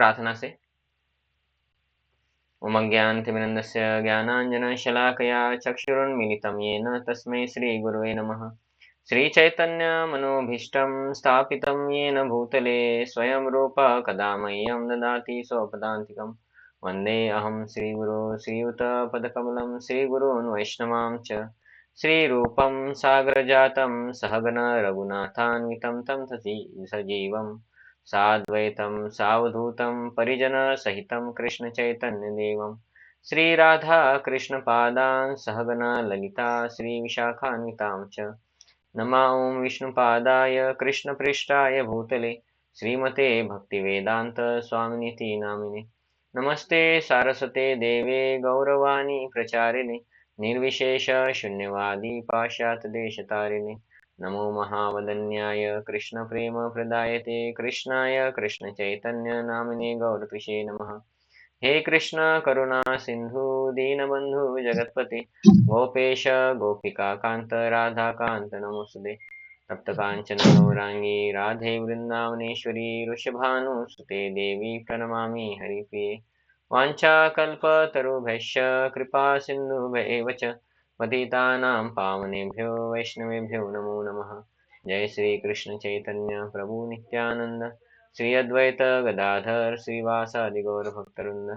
प्रार्थना से। उमज्ञानतिमिरन्दस्य ज्ञानाञ्जनशलाकया चक्षुरुन्मिलितं येन तस्मै श्रीगुरुवे नमः। श्रीचैतन्यमनोभीष्टं स्थापितं येन भूतले स्वयं रूप कदा मह्यं ददाति स्वपदान्तिकं। वन्दे अहं श्रीगुरो श्रीयुतपदकमलं श्रीगुरून् वैष्णवांश्च श्रीरूपं सागरजातं सहगण रघुनाथान्वितं तं सजीवं साद्वैतं सावधूतं परिजनसहितं कृष्णचैतन्यदेवं श्रीराधाकृष्णपादान् सहगण ललिता श्रीविशाखान्वितां च नमा ॐ विष्णुपादाय कृष्णपृष्ठाय भूतले श्रीमते भक्तिवेदान्त स्वामिनिति नामिने। नमस्ते सारस्वते देवे गौरवाणी प्रचारिणे निर्विशेष शून्यवादी पाश्चात्यदेशतारिणे। नमो महावदन्याय कृष्णप्रेमप्रदायते कृष्णाय कृष्णचैतन्य नामिने गौरतुषे नमः। हे कृष्ण करुणा सिंधु दीनबंधु जगतपते गोपेश गोपिका कांत राधा कांत नमोस्तुते। तप्त कांचन गौरांगी राधे वृंदावनेश्वरी वृषभानुसुते देवी प्रणमामि हरिप्रिये। वाञ्छाकल्पतरुभ्यश्च कृपा सिन्धुभ्येव च पतितानां पावनेभ्यो वैष्णवेभ्यो नमो नमः। जय श्री कृष्ण चैतन्य प्रभु नित्यानंद श्री अद्वैत गदाधर श्रीवासादि गौर भक्तवृंद।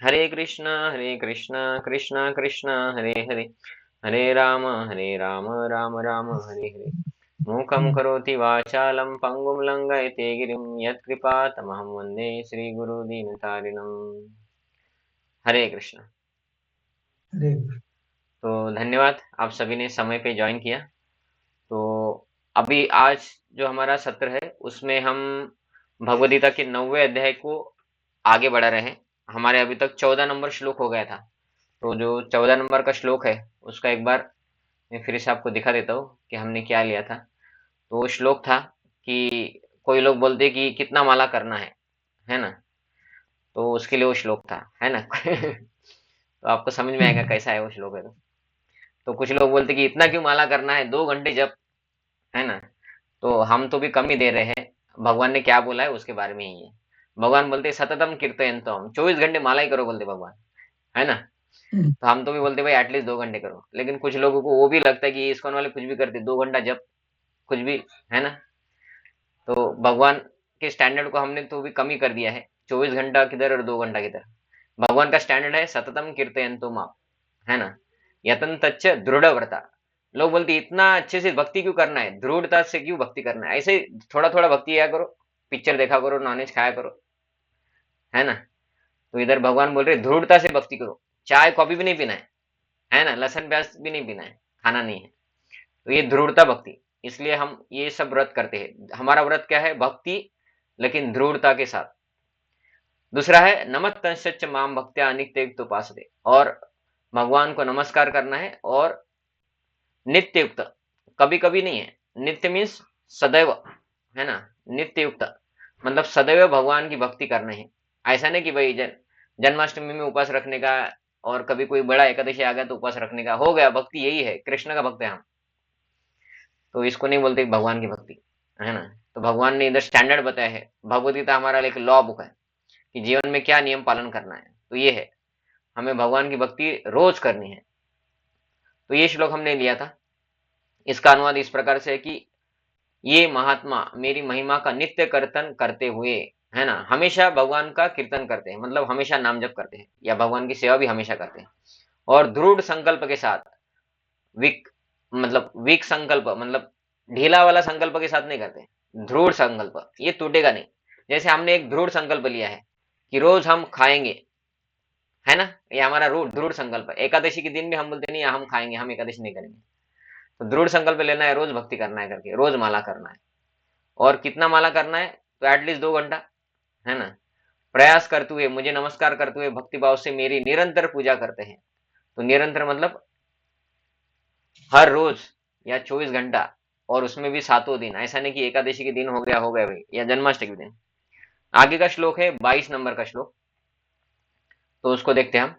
हरे कृष्णा कृष्णा कृष्णा हरे हरे हरे राम राम राम हरे हरे। मूकं करोति वाचालं पंगुं लंघयते गिरिं यत्कृपातमहं वन्दे श्रीगुरुदीनतारिणम्। हरे कृष्ण। हरे तो धन्यवाद, आप सभी ने समय पे ज्वाइन किया। तो अभी आज जो हमारा सत्र है उसमें हम भगवद गीता के 9वें अध्याय को आगे बढ़ा रहे हैं। हमारे अभी तक 14 नंबर श्लोक हो गया था। तो जो 14 नंबर का श्लोक है उसका एक बार मैं फिर से आपको दिखा देता हूँ कि हमने क्या लिया था। तो वो श्लोक था कि कोई लोग बोलते कि कितना माला करना है ना। तो उसके लिए वो श्लोक था, है ना। तो आपको समझ में आएगा कैसा है वो श्लोक है। तो कुछ लोग बोलते कि इतना क्यों माला करना है, 2 घंटे जब, है ना। तो हम तो भी कम ही दे रहे हैं। भगवान ने क्या बोला है उसके बारे में ही है। भगवान बोलते सततम कीर्तयन्तम, 24 घंटे माला ही करो बोलते भगवान, है ना। तो हम तो भी बोलते भाई एटलीस्ट 2 घंटे करो, लेकिन कुछ लोगों को वो भी लगता है कि इस्कॉन वाले कुछ भी करते, 2 घंटा जब कुछ भी, है ना। तो भगवान के स्टैंडर्ड को हमने तो भी कम ही कर दिया है, 24 घंटा किधर और 2 घंटा किधर। भगवान का स्टैंडर्ड है सततम कीर्तयन्तु माम, है ना। यतन तच्च दृढ़ व्रता। लोग बोलते इतना अच्छे से भक्ति क्यों करना है, दृढ़ता से क्यों भक्ति करना है, ऐसे थोड़ा थोड़ा भक्ति किया करो, पिक्चर देखा करो, नॉनवेज खाया करो, है ना। तो इधर भगवान बोल रहे दृढ़ता से भक्ति करो। चाय कॉफी भी नहीं पीना है ना, लहसुन प्याज भी नहीं पीना है, खाना नहीं है। तो ये दृढ़ता भक्ति, इसलिए हम ये सब व्रत करते हैं। हमारा व्रत क्या है, भक्ति, लेकिन दृढ़ता के साथ। दूसरा है नमस्तंश्च माम भक्त्या अनित्ययुक्त उपासते, और भगवान को नमस्कार करना है और नित्य युक्त, कभी कभी नहीं है। नित्य मीन्स सदैव, है ना। नित्य युक्त मतलब सदैव भगवान की भक्ति करना है। ऐसा नहीं कि भाई जन्माष्टमी में उपवास रखने का और कभी कोई बड़ा एकादशी आ गया तो उपवास रखने का हो गया, भक्ति यही है, कृष्ण का भक्त है हम। तो इसको नहीं बोलते भगवान की भक्ति, है ना। तो भगवान ने इधर स्टैंडर्ड बताया है। भगवद गीता हमारा एक लॉ बुक है कि जीवन में क्या नियम पालन करना है। तो ये है, हमें भगवान की भक्ति रोज करनी है। तो ये श्लोक हमने लिया था। इसका अनुवाद इस प्रकार से है कि ये महात्मा मेरी महिमा का नित्य कीर्तन करते हुए, है ना, हमेशा भगवान का कीर्तन करते हैं, मतलब हमेशा नाम जप करते हैं या भगवान की सेवा भी हमेशा करते हैं। और दृढ़ संकल्प के साथ, वीक मतलब वीक संकल्प मतलब ढीला वाला संकल्प के साथ नहीं करते। दृढ़ संकल्प, ये टूटेगा नहीं। जैसे हमने एक दृढ़ संकल्प लिया है कि रोज हम खाएंगे, है ना, ये हमारा दृढ़ संकल्प है। एकादशी के दिन भी हम बोलते नहीं हम खाएंगे, हम एकादशी नहीं करेंगे। तो दृढ़ संकल्प लेना है, रोज भक्ति करना है करके, रोज माला करना है। और कितना माला करना है, तो एटलीस्ट 2 घंटा, है ना। प्रयास करते हुए, मुझे नमस्कार करते हुए भक्ति भाव से मेरी निरंतर पूजा करते हैं। तो निरंतर मतलब हर रोज या 24 घंटा, और उसमें भी 7 दिन। ऐसा नहीं कि एकादशी के दिन हो गया भाई, या जन्माष्टमी के दिन। आगे का श्लोक है 22 नंबर का श्लोक, तो उसको देखते हैं हम।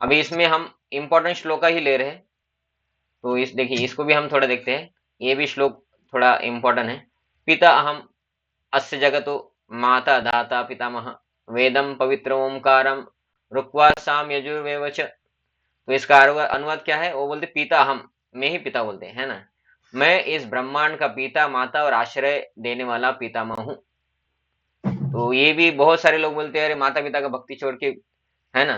अभी इसमें हम इंपॉर्टेंट श्लोक ही ले रहे हैं। तो इस देखिए, इसको भी हम थोड़ा देखते हैं। ये भी श्लोक थोड़ा इंपॉर्टेंट है। पिता अहम अस्य जगतो, माता दाता पितामह, वेदम पवित्र ओमकारम, रुक्वा साम यजुर्वेद च। तो इसका अनुवाद क्या है? वो बोलते पिता हम, मैं ही पिता बोलते हैं, है ना। मैं इस ब्रह्मांड का पिता, माता और आश्रय देने वाला पितामह हूँ। तो ये भी बहुत सारे लोग बोलते हैं अरे माता पिता का भक्ति छोड़ के, है ना।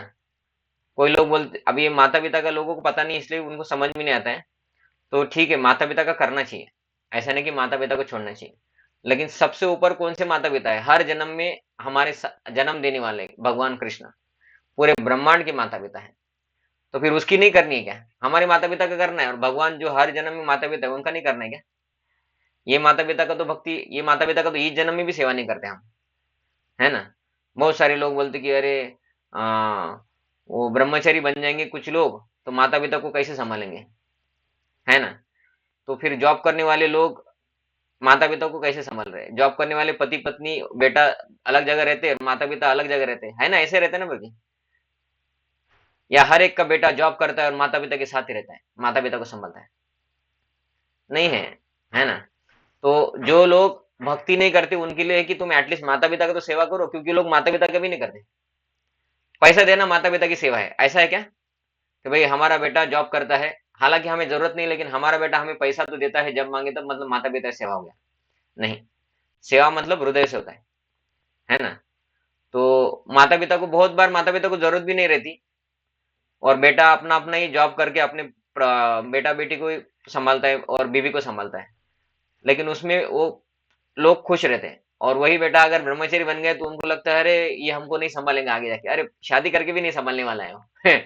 कोई लोग बोलते, अब ये माता पिता का लोगों को पता नहीं इसलिए उनको समझ में नहीं आता है। तो ठीक है, माता पिता का करना चाहिए, ऐसा नहीं कि माता पिता को छोड़ना चाहिए। लेकिन सबसे ऊपर कौन से माता पिता है? हर जन्म में हमारे जन्म देने वाले भगवान कृष्ण पूरे ब्रह्मांड के माता पिता है। तो फिर उसकी नहीं करनी है क्या? हमारे माता पिता का करना है, और भगवान जो हर जन्म में माता पिता है उनका नहीं करना है क्या? ये माता पिता का तो भक्ति, ये माता पिता का तो इस जन्म में भी सेवा नहीं करते हम, है ना। बहुत सारे लोग बोलते कि अरे आ, वो ब्रह्मचारी बन जाएंगे कुछ लोग तो माता पिता को कैसे संभालेंगे, है ना। तो फिर जॉब करने वाले लोग माता पिता को कैसे संभाल रहे हैं? जॉब करने वाले पति पत्नी बेटा अलग जगह रहते हैं, माता पिता अलग जगह रहते हैं, है ना, ऐसे रहते हैं ना बल्कि। या हर एक का बेटा जॉब करता है और माता पिता के साथ ही रहता है, माता पिता को संभालता है? नहीं है, है ना। तो जो लोग भक्ति नहीं करते उनके लिए है कि तुम एटलीस्ट माता पिता का तो सेवा करो, क्योंकि लोग माता पिता का भी नहीं करते। पैसा देना माता पिता की सेवा है, ऐसा है क्या? कि भाई हमारा बेटा जॉब करता है, हालांकि हमें जरूरत नहीं, लेकिन हमारा बेटा हमें पैसा तो देता है, जब मांगे तब, मतलब माता पिता की सेवा हो गया? नहीं, सेवा मतलब हृदय से होता है ना। तो माता पिता को बहुत बार माता पिता को जरूरत भी नहीं रहती, और बेटा अपना अपना ही जॉब करके अपने बेटा बेटी को ही संभालता है और बीवी को संभालता है, लेकिन उसमें वो लोग खुश रहते हैं। और वही बेटा अगर ब्रह्मचारी बन गए तो उनको लगता है अरे ये हमको नहीं संभालेंगे आगे जाके, अरे शादी करके भी नहीं संभालने वाला है वो।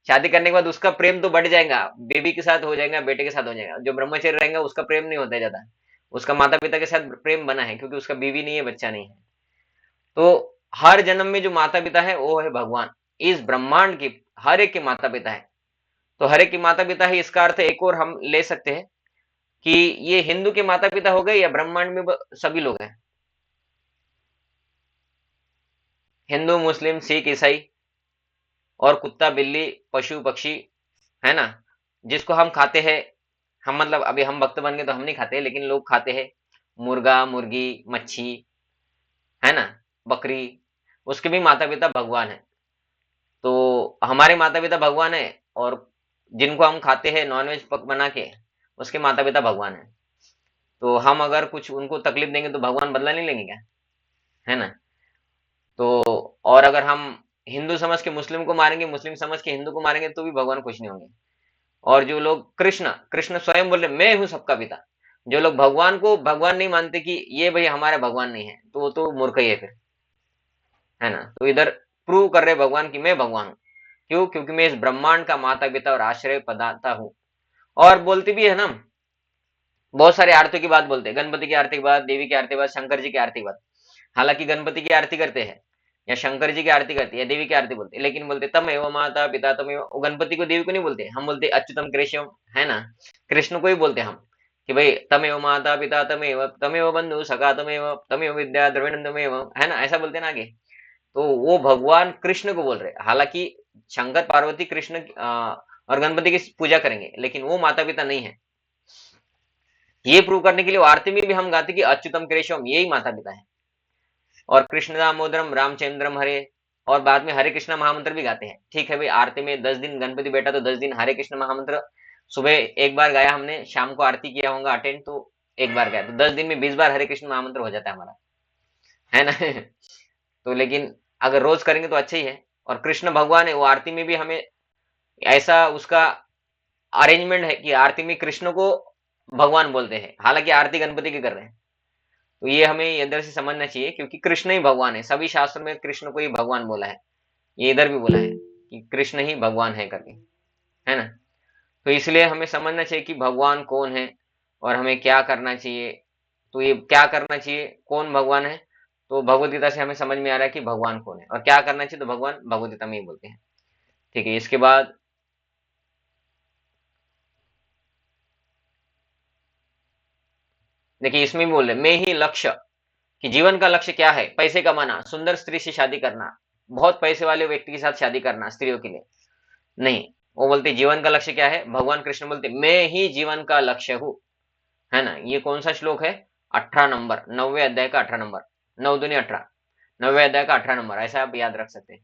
शादी करने के बाद उसका प्रेम तो बढ़ जाएगा, बेबी के साथ हो जाएगा, बेटे के साथ हो जाएगा। जो ब्रह्मचारी रहेगा उसका प्रेम नहीं होता है ज्यादा, उसका माता पिता के साथ प्रेम बना है क्योंकि उसका बीवी नहीं है, बच्चा नहीं है। तो हर जन्म में जो माता पिता है वो है भगवान, इस ब्रह्मांड की हर एक के माता पिता है। तो हर एक के माता पिता है, इसका अर्थ एक और हम ले सकते हैं कि ये हिंदू के माता पिता हो गए या ब्रह्मांड में सभी लोग हैं, हिंदू मुस्लिम सिख ईसाई और कुत्ता बिल्ली पशु पक्षी, है ना। जिसको हम खाते हैं, हम मतलब अभी हम भक्त बन गए तो हम नहीं खाते, लेकिन लोग खाते हैं, मुर्गा मुर्गी मच्छी, है ना, बकरी, उसके भी माता पिता भगवान है। तो हमारे माता पिता भगवान है, और जिनको हम खाते हैं नॉनवेज पक बना के, उसके माता पिता भगवान है। तो हम अगर कुछ उनको तकलीफ देंगे तो भगवान बदला नहीं लेंगे क्या, है ना। तो और अगर हम हिंदू समझ के मुस्लिम को मारेंगे, मुस्लिम समझ के हिंदू को मारेंगे तो भी भगवान खुश नहीं होंगे। और जो लोग कृष्ण कृष्ण स्वयं बोल रहे मैं हूं सबका पिता, जो लोग भगवान को भगवान नहीं मानते कि ये भाई हमारा भगवान नहीं है, तो वो तो मूर्ख ही है फिर, है ना। तो इधर प्रूव कर रहे भगवान की मैं भगवान हूँ। क्यों? क्योंकि मैं इस ब्रह्मांड का माता पिता और आश्रय प्रदाता हूँ। और बोलते भी है ना, बहुत सारे आरतियों की बात बोलते हैं, गणपति की आरती के बाद, देवी की आरती के बाद, शंकर जी की आरती के बाद। हालांकि गणपति की आरती करते हैं या शंकर जी की आरती करते हैं या देवी की आरती बोलते हैं, लेकिन बोलते तमेव माता पिता तमेव, वो गणपति को देवी को नहीं बोलते, हम बोलते अच्युतम कृष्ण, है ना। कृष्ण को ही बोलते हम कि भाई तमेव माता पिता तमेव तमेव बंधु सखा तमेव तमेव विद्या द्रविणम तमेव, है ना, ऐसा बोलते हैं ना आगे। तो वो भगवान कृष्ण को बोल रहे हैं। हालांकि शंकर पार्वती कृष्ण और गणपति की पूजा करेंगे, लेकिन वो माता पिता नहीं है। ये प्रूव करने के लिए आरती में भी हम गाते कि अच्युतम केशवम, यही माता पिता है। और कृष्ण दामोदरम रामचंद्रम हरे, और बाद में हरे कृष्ण महामंत्र भी गाते हैं। ठीक है भाई, आरती में 10 दिन गणपति बैठा तो 10 दिन हरे कृष्ण महामंत्र, सुबह एक बार गाया हमने, शाम को आरती किया होगा अटेंड तो एक बार गाया, तो 10 दिन में 20 बार हरे कृष्ण महामंत्र हो जाता है हमारा, है ना। तो लेकिन अगर रोज करेंगे तो अच्छा ही है। और कृष्ण भगवान है, वो आरती में भी हमें ऐसा उसका अरेंजमेंट है कि आरती में कृष्ण को भगवान बोलते हैं, हालांकि आरती गणपति की कर रहे हैं। तो ये हमें इधर से समझना चाहिए, क्योंकि कृष्ण ही भगवान है, सभी शास्त्रों में कृष्ण को ही भगवान बोला है। ये इधर भी बोला है कि कृष्ण ही भगवान है करके, है ना। तो इसलिए हमें समझना चाहिए कि भगवान कौन है और हमें क्या करना चाहिए। तो ये क्या करना चाहिए, कौन भगवान है, तो भगवत गीता से हमें समझ में आ रहा है कि भगवान कौन है, और क्या करना चाहिए तो भगवान भगवत गीता में ही बोलते हैं। ठीक है, इसके बाद देखिए इसमें भी बोल रहे मैं ही लक्ष्य, कि जीवन का लक्ष्य क्या है, पैसे कमाना, सुंदर स्त्री से शादी करना, बहुत पैसे वाले व्यक्ति के साथ शादी करना स्त्रियों के लिए नहीं। वो बोलते जीवन का लक्ष्य क्या है, भगवान कृष्ण बोलते मैं ही जीवन का लक्ष्य हूँ, है ना। ये कौन सा श्लोक है? 18 नंबर, 9वें अध्याय का 18 नंबर। 9 दूनी 18, 9वें अध्याय का 18 नंबर, ऐसा आप याद रख सकते हैं।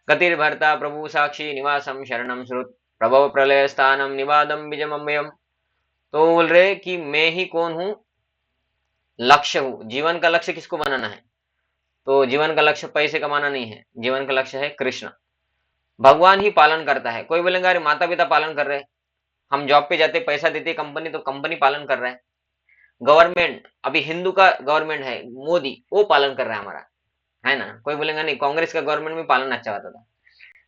गतिर्भर्ता प्रभु साक्षी निवासम शरणम श्रुत प्रभव प्रलय स्थानम निवादम बीजमम्यम। तो बोल रहे कि मैं ही कौन हूं, लक्ष्य हूं। जीवन का लक्ष्य किसको बनाना है? तो जीवन का लक्ष्य पैसे कमाना नहीं है, जीवन का लक्ष्य है कृष्ण। भगवान ही पालन करता है। कोई बोलेंगे अरे माता पिता पालन कर रहे हैं, हम जॉब पे जाते पैसा देती कंपनी तो कंपनी पालन कर रहा है, गवर्नमेंट अभी हिंदू का गवर्नमेंट है मोदी, वो पालन कर रहा है हमारा, है ना। कोई बोलेगा नहीं कांग्रेस का गवर्नमेंट में पालन अच्छा होता था,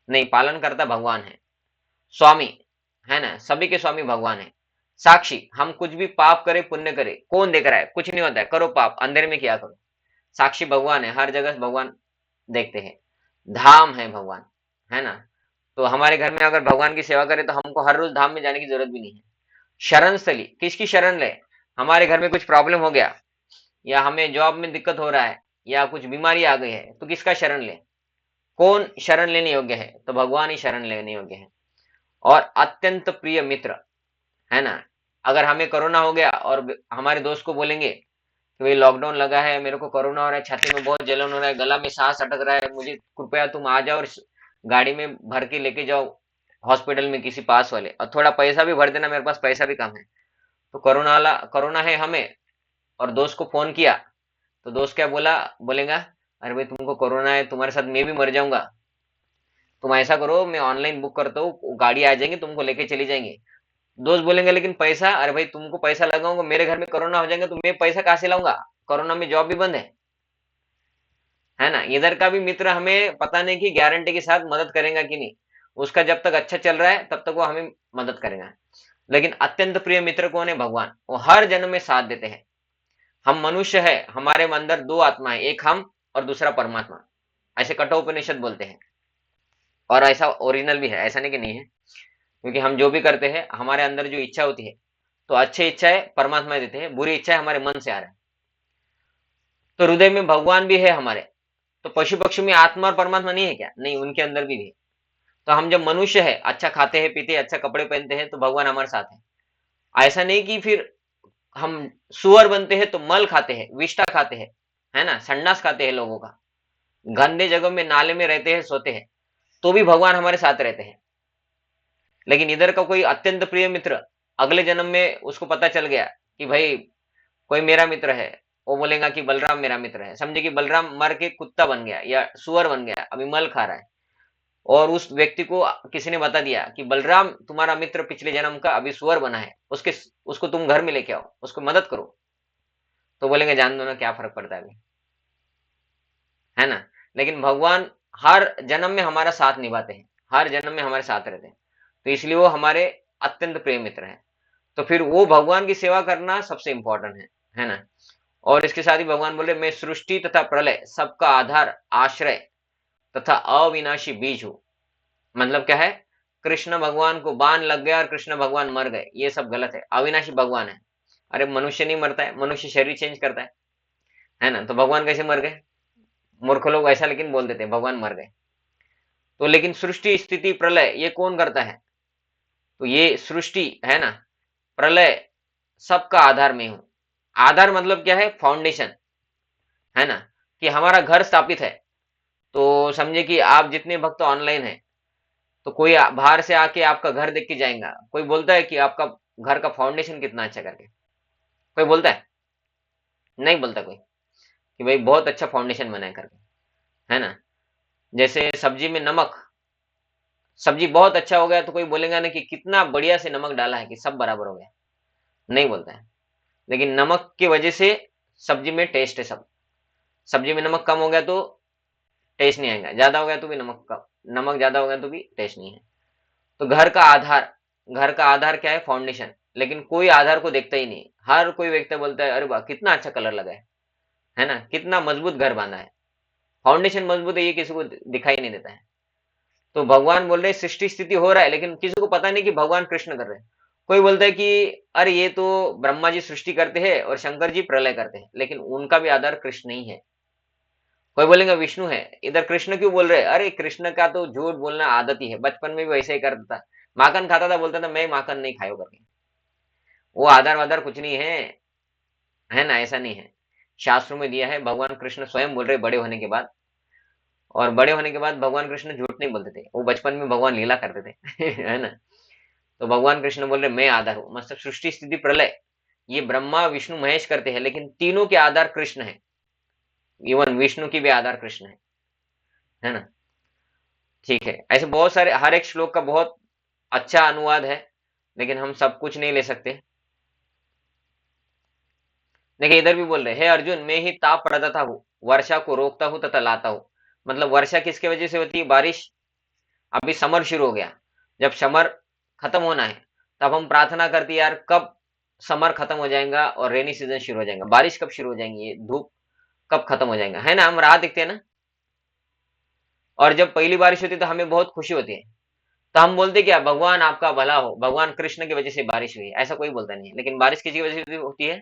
नहीं, पालन करता भगवान है, स्वामी, है ना, सभी के स्वामी भगवान है। साक्षी, हम कुछ भी पाप करे पुण्य करे, कौन देख रहा है? कुछ नहीं होता है, करो पाप अंधेरे में किया करो, साक्षी भगवान है, हर जगह भगवान देखते हैं। धाम है भगवान, है ना। तो हमारे घर में अगर भगवान की सेवा करें तो हमको हर रोज धाम में जाने की जरूरत भी नहीं है। शरण स्थली, किसकी शरण ले? हमारे घर में कुछ प्रॉब्लम हो गया, या हमें जॉब में दिक्कत हो रहा है, या कुछ बीमारी आ गई है, तो किसका शरण ले? कौन शरण लेने योग्य है? तो भगवान ही शरण लेने योग्य है। और अत्यंत प्रिय मित्र, है ना। अगर हमें कोरोना हो गया और हमारे दोस्त को बोलेंगे कि भाई लॉकडाउन लगा है, मेरे को कोरोना हो रहा है, छाती में बहुत जलन हो रहा है, गला में सांस अटक रहा है, मुझे कृपया तुम आ जाओ और गाड़ी में भर के लेके जाओ हॉस्पिटल में किसी पास वाले, और थोड़ा पैसा भी भर देना, मेरे पास पैसा भी कम है। तो कोरोना है हमें, और दोस्त को फोन किया, तो दोस्त क्या बोलेगा, अरे भाई तुमको कोरोना है, तुम्हारे साथ मैं भी मर जाऊंगा, तुम ऐसा करो मैं ऑनलाइन बुक करता हूँ, गाड़ी आ जाएंगे तुमको लेके चली जाएंगे। दोस्त बोलेंगे लेकिन पैसा, अरे भाई तुमको पैसा लगाऊंगा, मेरे घर में कोरोना हो जाएगा तो मैं पैसा कहाँ से लाऊंगा, कोरोना में जॉब भी बंद है ना। इधर का भी मित्र हमें पता नहीं कि गारंटी के साथ मदद करेगा कि नहीं, उसका जब तक अच्छा चल रहा है तब तक वो हमें मदद करेगा। लेकिन अत्यंत प्रिय मित्र कौन है? भगवान। वो हर जन्म में साथ देते हैं। हम मनुष्य है, हमारे अंदर दो आत्मा है, एक हम और दूसरा परमात्मा, ऐसे कठोपनिषद बोलते हैं। और ऐसा ओरिजिनल भी है, ऐसा नहीं कि नहीं है, क्योंकि हम जो भी करते हैं हमारे अंदर जो इच्छा होती है, तो अच्छी इच्छाएं परमात्मा देते हैं, बुरी इच्छाएं हमारे मन से आ रहे हैं। तो हृदय में भगवान भी है हमारे। तो पशु पक्षी में आत्मा और परमात्मा नहीं है क्या? नहीं, उनके अंदर भी है। तो हम जब मनुष्य है, अच्छा खाते हैं पीते हैं, अच्छा कपड़े पहनते हैं, तो भगवान हमारे साथ है। ऐसा नहीं कि फिर हम सुअर बनते हैं तो मल खाते हैं, विष्ठा खाते हैं, है ना, संडास खाते हैं लोगों का, गंदे जगह में नाले में रहते हैं, सोते हैं, तो भी भगवान हमारे साथ रहते हैं। लेकिन इधर का कोई अत्यंत प्रिय मित्र, अगले जन्म में उसको पता चल गया कि भाई कोई मेरा मित्र है, वो बोलेगा कि बलराम मेरा मित्र है, समझे कि बलराम मर के कुत्ता बन गया या सुअर बन गया, अभी मल खा रहा है, और उस व्यक्ति को किसी ने बता दिया कि बलराम तुम्हारा मित्र पिछले जन्म का अभी सुअर बना है, उसको तुम घर में लेके आओ, उसको मदद करो, तो बोलेंगे जान दो ना, क्या फर्क पड़ता है अभी, है ना। लेकिन भगवान हर जन्म में हमारा साथ निभाते हैं, हर जन्म में हमारे साथ रहते हैं, तो इसलिए वो हमारे अत्यंत प्रिय मित्र हैं। तो फिर वो भगवान की सेवा करना सबसे इंपॉर्टेंट है ना। और इसके साथ ही भगवान बोले मैं सृष्टि तथा प्रलय सबका आधार आश्रय तथा अविनाशी बीज हूं। मतलब क्या है? कृष्ण भगवान को बाण लग गया और कृष्ण भगवान मर गए, ये सब गलत है। अविनाशी भगवान है। अरे मनुष्य नहीं मरता है, मनुष्य शरीर चेंज करता है ना। तो भगवान कैसे मर गए? मूर्ख लोग ऐसा लेकिन बोल देते हैं भगवान मर गए। तो लेकिन सृष्टि स्थिति प्रलय ये कौन करता है? तो ये सृष्टि है ना, प्रलय सबका आधार में हूं। आधार मतलब क्या है? फाउंडेशन, है ना। कि हमारा घर स्थापित है, तो समझे कि आप जितने भक्त ऑनलाइन है, तो कोई बाहर से आके आपका घर देख के जाएगा, कोई बोलता है कि आपका घर का फाउंडेशन कितना अच्छा करके? कोई बोलता है? नहीं बोलता कोई कि भाई बहुत अच्छा फाउंडेशन बनाए करके, है ना। जैसे सब्जी में नमक, सब्जी बहुत अच्छा हो गया तो कोई बोलेगा ना कि कितना बढ़िया से नमक डाला है कि सब बराबर हो गया, नहीं बोलता है। लेकिन नमक की वजह से सब्जी में टेस्ट है सब। सब्जी में नमक कम हो गया तो टेस्ट नहीं आएगा, ज्यादा हो गया तो भी नमक ज्यादा हो गया तो भी टेस्ट नहीं है। तो घर का आधार क्या है? फाउंडेशन। लेकिन कोई आधार को देखता ही नहीं, हर कोई व्यक्ति बोलता है अरे वाह कितना अच्छा कलर लगा है ना, कितना मजबूत घर बांधा है, फाउंडेशन मजबूत है, ये किसी को दिखाई नहीं देता है। तो भगवान बोल रहे सृष्टि स्थिति हो रहा है, लेकिन किसी को पता नहीं कि भगवान कृष्ण कर रहे हैं। कोई बोलता है कि अरे ये तो ब्रह्मा जी सृष्टि करते हैं और शंकर जी प्रलय करते हैं, लेकिन उनका भी आधार कृष्ण ही है। कोई बोलेगा विष्णु है, इधर कृष्ण क्यों बोल रहे हैं? अरे कृष्ण का तो झूठ बोलना आदत ही है, बचपन में भी वैसे ही करता था, माखन खाता था, बोलता था मैं माखन नहीं खायो करके। वो आधार वाधार कुछ नहीं है, है ना, ऐसा नहीं है। शास्त्रों में दिया है। भगवान कृष्ण स्वयं बोल रहे बड़े होने के बाद, और बड़े होने के बाद भगवान कृष्ण झूठ नहीं बोलते थे, वो बचपन में भगवान लीला करते थे है ना। तो भगवान कृष्ण बोल रहे मैं आधार हूं, मतलब सृष्टि स्थिति प्रलय ये ब्रह्मा विष्णु महेश करते हैं, लेकिन तीनों के आधार कृष्ण है। इवन विष्णु की भी आधार कृष्ण है ना। ठीक है, ऐसे बहुत सारे, हर एक श्लोक का बहुत अच्छा अनुवाद है, लेकिन हम सब कुछ नहीं ले सकते। देखिए इधर भी बोल रहे हे अर्जुन, मैं ही ताप प्रदाता हूँ, वर्षा को रोकता हूँ तथा लाता हूँ। मतलब वर्षा किसके वजह से होती है? बारिश। अभी समर शुरू हो गया, जब समर खत्म होना है तब हम प्रार्थना करते हैं, यार कब समर खत्म हो जाएगा और रेनी सीजन शुरू हो जाएगा, बारिश कब शुरू हो जाएंगी, ये धूप कब खत्म हो जाएगा, है ना। हम राह देखते हैं ना। और जब पहली बारिश होती है तो हमें बहुत खुशी होती है, तो हम बोलते क्या, भगवान आपका भला हो, भगवान कृष्ण की वजह से बारिश हुई है, ऐसा कोई बोलता नहीं है। लेकिन बारिश किसी की वजह से होती है?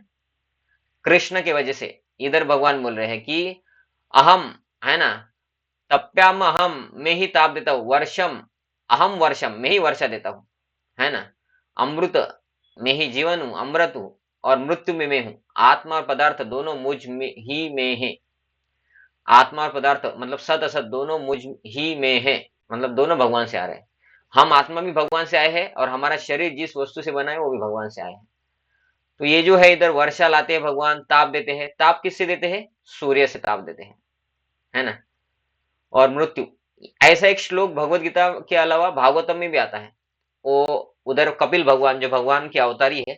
कृष्ण की वजह से। इधर भगवान बोल रहे हैं कि अहम, है ना, तप्याम अहम, मैं ही ताप देता हूँ, वर्षम अहम वर्षम, मैं ही वर्षा देता हूँ, है ना। अमृत, मैं ही जीवन हूँ, अमृत हूँ, और मृत्यु में मैं हूँ। आत्मा और पदार्थ दोनों मुझ में ही में है। आत्मा और पदार्थ मतलब सत असत दोनों मुझ ही में है, मतलब दोनों भगवान से आ रहे हैं। हम आत्मा भी भगवान से आए हैं, और हमारा शरीर जिस वस्तु से बना है वो भी भगवान से आए हैं। तो ये जो है इधर वर्षा लाते हैं भगवान, ताप देते हैं। ताप किससे देते हैं? सूर्य से ताप देते हैं, है ना। और मृत्यु, ऐसा एक श्लोक भगवत गीता के अलावा भागवतम में भी आता है। वो उधर कपिल भगवान जो भगवान के अवतारी है,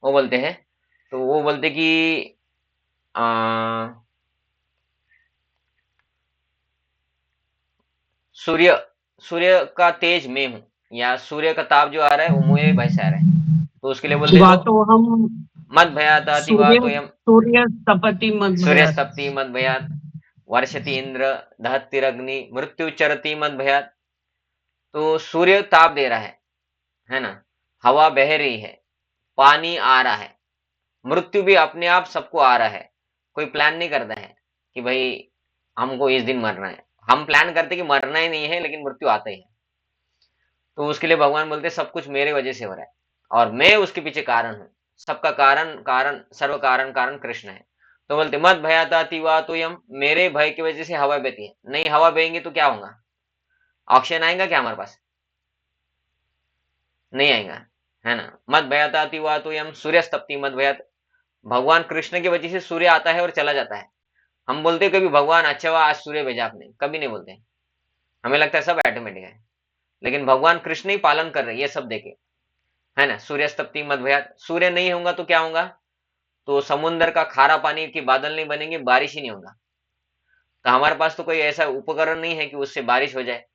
वो बोलते हैं, तो वो बोलते कि आ, सूर्य, सूर्य का तेज मैं हूँ, या सूर्य का ताप जो आ रहा है वो मुझे भय से आ रहा है। तो उसके लिए बोलते हैं तो वातो हम मत भयात अतिवा सूर्य तो यम, सूर्य तपति मद भयात। सूर्यस्तप्ति मत भयात, वर्षति इंद्र, दहतिरग्नि, मृत्यु चरति मत भयात। तो सूर्य ताप दे रहा है ना, हवा बह रही है, पानी आ रहा है, मृत्यु भी अपने आप सबको आ रहा है। कोई प्लान नहीं करता है कि भाई हमको इस दिन मरना है, हम प्लान करते कि मरना ही नहीं है, लेकिन मृत्यु आता ही है। तो उसके लिए भगवान बोलते सब कुछ मेरे वजह से हो रहा है, और मैं उसके पीछे कारण हूँ। सबका कारण कारण, सर्व कारण कारण कृष्ण है। तो बोलते मत भयाता तिवा तो यम, मेरे भय की वजह से हवा बहती है। नहीं हवा बहेंगे तो क्या होगा? ऑक्सीजन आएगा क्या हमारे पास? नहीं आएगा, है ना। मत भयाता तिवा तो यम सूर्यस्तप्ति मत भयात, भगवान कृष्ण की वजह से सूर्य आता है और चला जाता है। हम बोलते कभी भगवान अच्छा हुआ आज सूर्य भेजा आपने, कभी नहीं बोलते। हमें लगता है सब ऑटोमेटिक है, लेकिन भगवान कृष्ण ही पालन कर रहे हैं ये सब देखे, है ना। सूर्यस्तप्ति मत भयात, सूर्य नहीं होगा तो क्या होगा? तो समुन्द्र का खारा पानी की बादल नहीं बनेंगे, बारिश ही नहीं होगा। तो हमारे पास तो कोई ऐसा उपकरण नहीं है कि उससे बारिश हो जाए।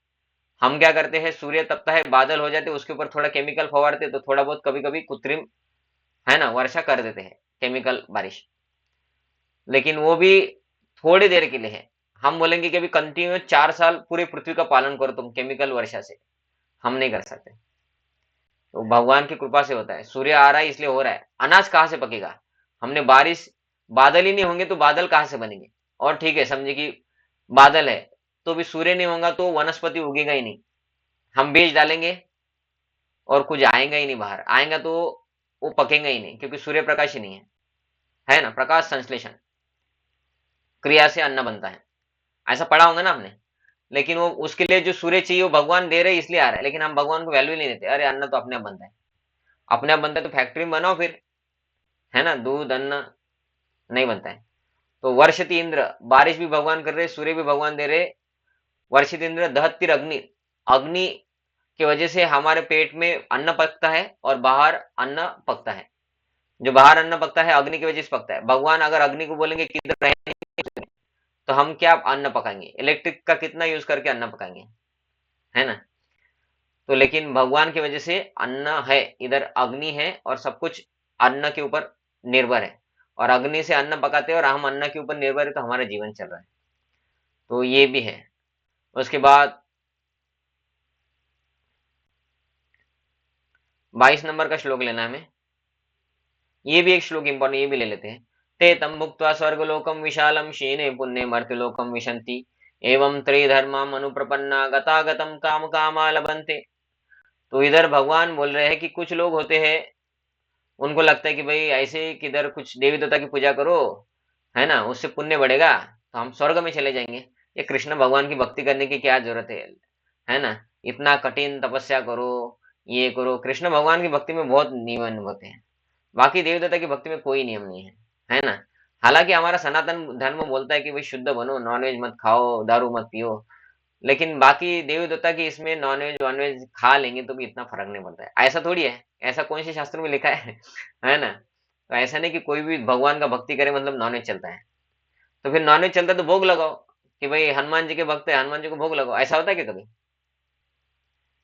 हम क्या करते हैं, सूर्य तपता है, बादल हो जाते, उसके ऊपर थोड़ा केमिकल फवारते, तो थोड़ा बहुत कभी कभी कृत्रिम, है ना, वर्षा कर देते हैं, केमिकल बारिश। लेकिन वो भी थोड़ी देर के लिए है। हम बोलेंगे कि अभी कंटिन्यू 4 साल पूरे पृथ्वी का पालन करो तुम केमिकल वर्षा से, हम नहीं कर सकते। तो भगवान की कृपा से होता है, सूर्य आ रहा है इसलिए हो रहा है। अनाज कहाँ से पकेगा? हमने बारिश, बादल ही नहीं होंगे तो बादल कहाँ से बनेंगे? और ठीक है समझे कि बादल है, तो भी सूर्य नहीं होगा तो वनस्पति उगेगा ही नहीं। हम बीज डालेंगे और कुछ आएगा ही नहीं, बाहर आएगा तो वो पकेगा ही नहीं, क्योंकि सूर्य प्रकाश ही नहीं है ना। प्रकाश संश्लेषण क्रिया से अन्न बनता है, ऐसा पढ़ा होगा ना आपने। लेकिन वो उसके लिए जो सूर्य चाहिए वो भगवान दे रहे इसलिए आ रहा है, लेकिन हम भगवान को वैल्यू नहीं देते। अरे अन्न तो अपने आप बनता है, अपने आप बनता है तो फैक्ट्री में बनाओ फिर, है ना। दूध अन्न नहीं बनता है। तो वर्षति इंद्र, बारिश भी भगवान कर रहे, सूर्य भी भगवान दे रहे। वर्षित इंद्र दहतिर अग्नि, अग्नि की वजह से हमारे पेट में अन्न पकता है और बाहर अन्न पकता है। जो बाहर अन्न पकता है अग्नि की वजह से पकता है। भगवान अगर अग्नि को बोलेंगे किधर रहने, तो हम क्या अन्न पकाएंगे? इलेक्ट्रिक का कितना यूज करके अन्न पकाएंगे, है ना। तो लेकिन भगवान की वजह से अन्न है, इधर अग्नि है, और सब कुछ अन्न के ऊपर निर्भर है। और अग्नि से अन्न पकाते हैं और हम अन्न के ऊपर निर्भर है, तो हमारा जीवन चल रहा है। तो ये भी है। उसके बाद 22 नंबर का श्लोक लेना है हमें। ये भी एक श्लोक इंपॉर्टेंट, ये भी ले लेते हैं। ते तम भुक्त्वा स्वर्गलोकम विशालम क्षीणे पुण्य मर्त्यलोकम विशन्ति एवं त्रिधर्माम अनुप्रपन्ना गतागतम काम कामा लभन्ते। तो इधर भगवान बोल रहे हैं कि कुछ लोग होते हैं, उनको लगता है कि भाई ऐसे ही किधर कुछ देवी देवता की पूजा करो, है ना, उससे पुण्य बढ़ेगा तो हम स्वर्ग में चले जाएंगे। ये कृष्ण भगवान की भक्ति करने की क्या जरूरत है ना। इतना कठिन तपस्या करो, ये करो। कृष्ण भगवान की भक्ति में बहुत नियम होते हैं, बाकी देवी देवता की भक्ति में कोई नियम नहीं है ना। हालांकि हमारा सनातन धर्म बोलता है कि भाई शुद्ध बनो, नॉनवेज मत खाओ, दारू मत पियो, लेकिन बाकी देवी देवता की इसमें नॉनवेज वॉनवेज खा लेंगे तो भी इतना फर्क नहीं पड़ता है। ऐसा थोड़ी है, ऐसा कौन से शास्त्र में लिखा है ना। तो ऐसा नहीं कि कोई भी भगवान का भक्ति करे मतलब नॉनवेज चलता है। तो फिर नॉनवेज चलता है तो भोग लगाओ, कि भाई हनुमान जी के भक्त है, हनुमान जी को भोग लगाओ। ऐसा होता है क्या कभी?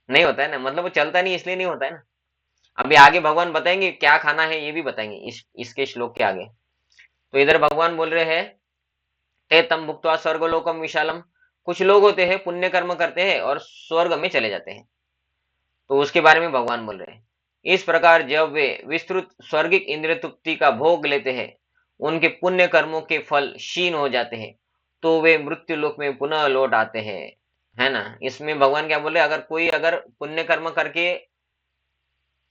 नहीं होता है ना, मतलब वो चलता नहीं इसलिए नहीं होता है ना। अभी आगे भगवान बताएंगे क्या खाना है, ये भी बताएंगे इसके श्लोक के आगे। तो इधर भगवान बोल रहे हैं, ते तम भुक्त्वा स्वर्गलोकम विशालम। कुछ लोग होते हैं पुण्य कर्म करते हैं और स्वर्ग में चले जाते हैं, तो उसके बारे में भगवान बोल रहे हैं। इस प्रकार जब वे विस्तृत स्वर्गिक इंद्रिय तृप्ति का भोग लेते हैं, उनके पुण्य कर्मों के फल क्षीण हो जाते हैं, तो वे मृत्यु लोक में पुनः लौट आते हैं, है ना। इसमें भगवान क्या बोले, अगर कोई अगर पुण्य कर्म करके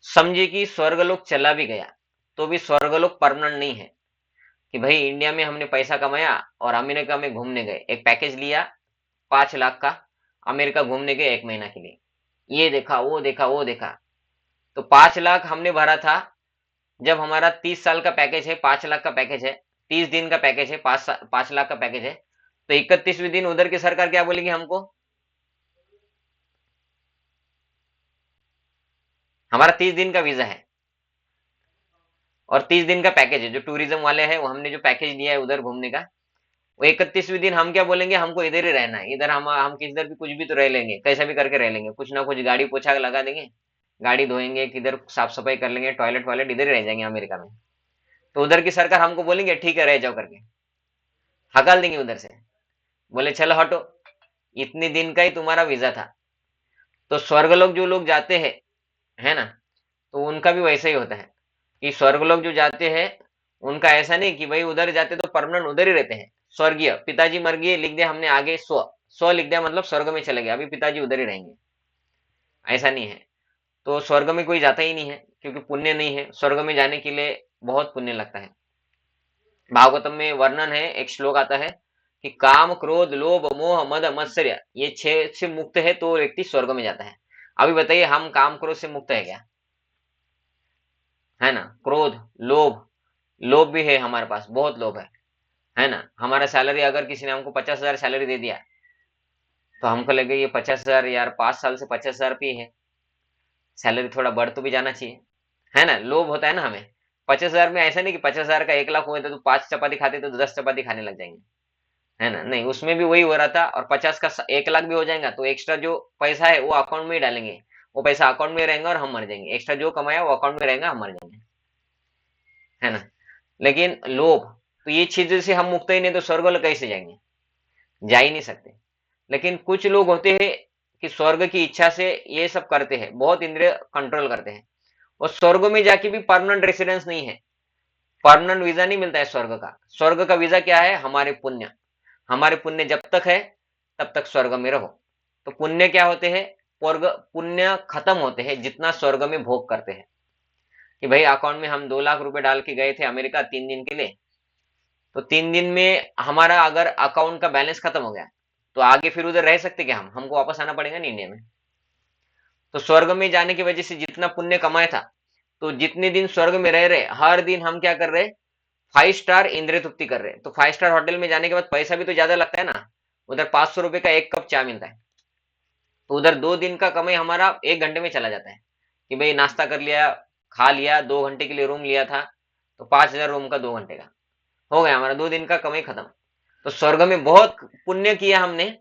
समझे कि स्वर्गलोक चला भी गया, तो भी स्वर्गलोक परमानेंट नहीं है। कि भाई इंडिया में हमने पैसा कमाया और अमेरिका में घूमने गए, एक पैकेज लिया 5 लाख का, अमेरिका घूमने गए 1 महीना के लिए, ये देखा वो देखा वो देखा। तो 5 लाख हमने भरा था। जब हमारा 30 साल का पैकेज है, 5 लाख का पैकेज है, 30 दिन का पैकेज है, 5 लाख का पैकेज है, तो 31वें दिन उधर की सरकार क्या बोलेगी हमको? हमारा 30 दिन का वीजा है और 30 दिन का पैकेज है, जो टूरिज्म वाले हैं वो हमने जो पैकेज लिया है उधर घूमने का, वो 31वें दिन हम क्या बोलेंगे, हमको इधर ही रहना है। इधर हम किधर भी कुछ भी तो रह लेंगे, कैसा भी करके रह लेंगे, कुछ ना कुछ गाड़ी पोछा लगा देंगे, गाड़ी धोएंगे, किधर साफ सफाई कर लेंगे, टॉयलेट वॉयलेट इधर ही रह जाएंगे अमेरिका में। तो उधर की सरकार हमको बोलेंगे ठीक है रह जाओ करके, हकाल देंगे उधर से, बोले चलो हटो, इतने दिन का ही तुम्हारा वीजा था। तो स्वर्गलोक जो लोग जाते हैं, है ना, तो उनका भी वैसा ही होता है कि स्वर्गलोक जो जाते हैं, उनका ऐसा नहीं कि भाई उधर जाते तो परमानेंट उधर ही रहते हैं। स्वर्गीय पिताजी मर गए, लिख दिया हमने आगे स्व, स्व लिख दिया, मतलब स्वर्ग में चले गए, अभी पिताजी उधर ही रहेंगे, ऐसा नहीं है। तो स्वर्ग में कोई जाता ही नहीं है, क्योंकि पुण्य नहीं है। स्वर्ग में जाने के लिए बहुत पुण्य लगता है। भागवतम में वर्णन है, एक श्लोक आता है कि काम क्रोध लोभ मोह मद मत्सर्य, ये 6 से मुक्त है तो व्यक्ति स्वर्ग में जाता है। अभी बताइए हम काम क्रोध से मुक्त है क्या? है ना। क्रोध लोभ, लोभ भी है हमारे पास, बहुत लोभ है ना। हमारा सैलरी, अगर किसी ने हमको 50,000 सैलरी दे दिया, तो हमको लगे ये 50,000 यार 5 साल से 50,000 पे ही है, सैलरी थोड़ा बढ़ तो भी जाना चाहिए, है ना। लोभ होता है ना हमें। 50,000 में ऐसा नहीं कि 50,000 का 1 लाख हुए तो 5 चपाती खाते तो 10 चपाती खाने लग जाएंगे, है ना। नहीं, उसमें भी वही हो रहा था। और 50 का 1 लाख भी हो जाएगा तो एक्स्ट्रा जो पैसा है वो अकाउंट में ही डालेंगे, वो पैसा अकाउंट में रहेगा और हम मर जाएंगे। एक्स्ट्रा जो कमाया वो अकाउंट में रहेगा, हम मर जाएंगे, है ना। लेकिन लोभ, तो ये चीज से हम मुक्त ही नहीं, तो स्वर्ग लोक कैसे जाएंगे? जा ही नहीं सकते। लेकिन कुछ लोग होते हैं कि स्वर्ग की इच्छा से ये सब करते हैं, बहुत इंद्रिय कंट्रोल करते हैं, और स्वर्ग में जाके भी परमानेंट रेसिडेंस नहीं है, परमानेंट वीजा नहीं मिलता है स्वर्ग का। स्वर्ग का वीजा क्या है? हमारे पुण्य। हमारे पुण्य जब तक है तब तक स्वर्ग में रहो। तो पुण्य क्या होते हैं? स्वर्ग पुण्य खत्म होते हैं जितना स्वर्ग में भोग करते हैं। कि भाई अकाउंट में हम 2 लाख रुपए डाल के गए थे अमेरिका 3 दिन के लिए, तो 3 दिन में हमारा अगर अकाउंट का बैलेंस खत्म हो गया, तो आगे फिर उधर रह सकते क्या? हम हमको वापस आना पड़ेगा ना इंडिया में। तो स्वर्ग में जाने की वजह से जितना पुण्य कमाया था, तो जितने दिन स्वर्ग में रह रहे, हर दिन हम क्या कर रहे? 5 स्टार इंद्रिय तृप्ति कर रहे हैं। तो 5 स्टार होटल में जाने के बाद पैसा भी तो ज्यादा लगता है ना। उधर 500 रुपए का 1 कप चाय मिलता है, तो उधर 2 दिन का कमाई हमारा 1 घंटे में चला जाता है। कि भाई नाश्ता कर लिया, खा लिया, 2 घंटे के लिए रूम लिया था, तो 5,000 रूम का 2 घंटे का हो गया, हमारा 2 दिन का कमाई खत्म। तो स्वर्ग में बहुत पुण्य किया हमने,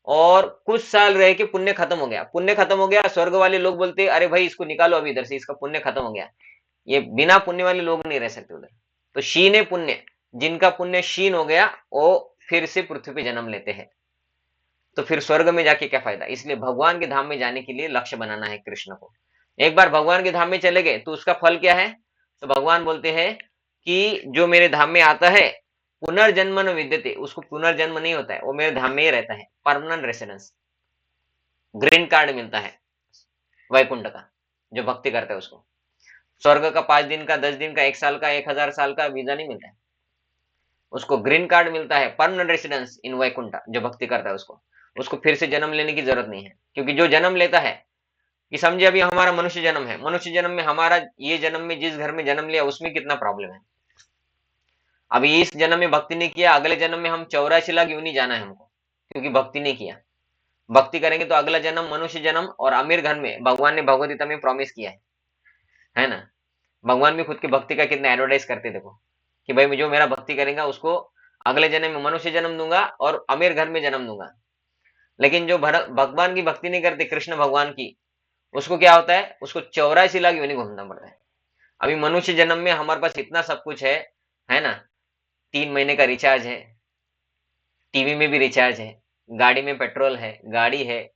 और कुछ साल रह के पुण्य खत्म हो गया। पुण्य खत्म हो गया, स्वर्ग वाले लोग बोलते अरे भाई इसको निकालो अभी इधर से, इसका पुण्य खत्म हो गया। ये बिना पुण्य वाले लोग नहीं रह सकते उधर। तो क्षीण है पुण्य, जिनका पुण्य क्षीण हो गया वो फिर से पृथ्वी पे जन्म लेते हैं। तो फिर स्वर्ग में जाके क्या फायदा? इसलिए भगवान के धाम में जाने के लिए लक्ष्य बनाना है कृष्ण को। एक बार भगवान के धाम में चले गए तो उसका फल क्या है? तो भगवान बोलते हैं कि जो मेरे धाम में आता है पुनर्जन्म न विद्यते, उसको पुनर्जन्म नहीं होता है, वो मेरे धाम में ही रहता है, परमानेंट रेसिडेंस, ग्रीन कार्ड मिलता है वैकुंठ का, जो भक्ति करता है उसको। स्वर्ग का 5 दिन का, 10 दिन का, 1 साल का, 1,000 साल का वीजा नहीं मिलता है। उसको ग्रीन कार्ड मिलता है, परमानेंट रेसिडेंस इन वैकुंठ, जो भक्ति करता है उसको फिर से जन्म लेने की जरूरत नहीं है। क्योंकि जो जन्म लेता है, कि समझे अभी हमारा मनुष्य जन्म है, मनुष्य जन्म में हमारा ये जन्म में जिस घर में जन्म लिया उसमें कितना प्रॉब्लम है। अभी इस जन्म में भक्ति नहीं किया, अगले जन्म में हम 84 लाख यूनि जाना है हमको, क्योंकि भक्ति नहीं किया। भक्ति करेंगे तो अगला जन्म मनुष्य जन्म और अमीर घर में भगवान ने भगवद गीता में प्रॉमिस किया है ना। भगवान भी खुद की भक्ति का कितना एडवर्टाइज करते देखो, कि भाई जो मेरा भक्ति करेगा उसको अगले जन्म में मनुष्य जन्म दूंगा और अमीर घर में जन्म दूंगा। लेकिन जो भगवान की भक्ति नहीं करते, कृष्ण भगवान की, उसको क्या होता है, उसको 84 लाख यूनि घूमना पड़ता है। अभी मनुष्य जन्म में हमारे पास इतना सब कुछ है ना। 3 महीने का रिचार्ज है, टीवी में भी रिचार्ज है, गाड़ी में पेट्रोल है, गाड़ी है,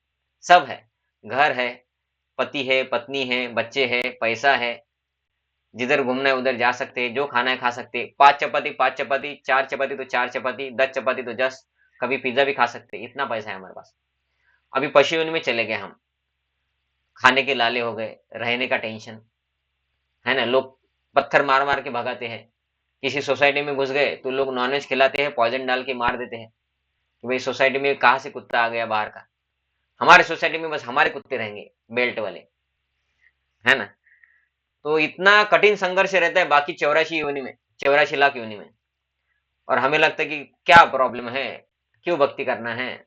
सब है, घर है, पति है, पत्नी है, बच्चे है, पैसा है, जिधर घूमना है उधर जा सकते हैं, जो खाना है खा सकते हैं। 5 चपाती 4 चपाती तो 4 चपाती, 10 चपाती तो 10, कभी पिज्जा भी खा सकते हैं, इतना पैसा है हमारे पास। अभी पशु यूनि में चले गए हम, खाने के लाले हो गए, रहने का टेंशन है ना। लोग पत्थर मार मार के भगाते हैं। किसी सोसाइटी में घुस गए तो लोग नॉनवेज खिलाते हैं, पॉइजन डाल के मार देते हैं, कि भाई सोसाइटी में कहाँ से कुत्ता आ गया बाहर का, हमारे सोसाइटी में बस हमारे कुत्ते रहेंगे बेल्ट वाले, है ना। तो इतना कठिन संघर्ष रहता है बाकी 84 लाख यूनि में। और हमें लगता है कि क्या प्रॉब्लम है, क्यों भक्ति करना है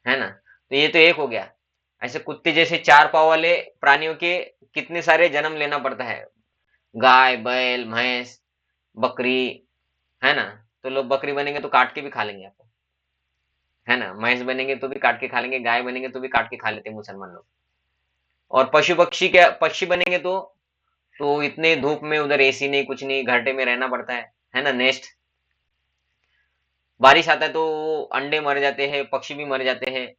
ना। तो ये तो एक हो गया। ऐसे कुत्ते जैसे 4 पाँव वाले प्राणियों के कितने सारे जन्म लेना पड़ता है, गाय, बैल, भैंस, बकरी, है ना। तो लोग बकरी बनेंगे तो काट के भी खा लेंगे आपको, है ना। भैंस बनेंगे तो भी काट के खा लेंगे, गाय बनेंगे तो भी काट के खा लेते हैं मुसलमान लोग। और पशु पक्षी, क्या पक्षी बनेंगे तो इतने धूप में उधर एसी नहीं, कुछ नहीं, घरटे में रहना पड़ता है ना। नेस्ट, बारिश आता है तो अंडे मर जाते हैं, पक्षी भी मर जाते हैं,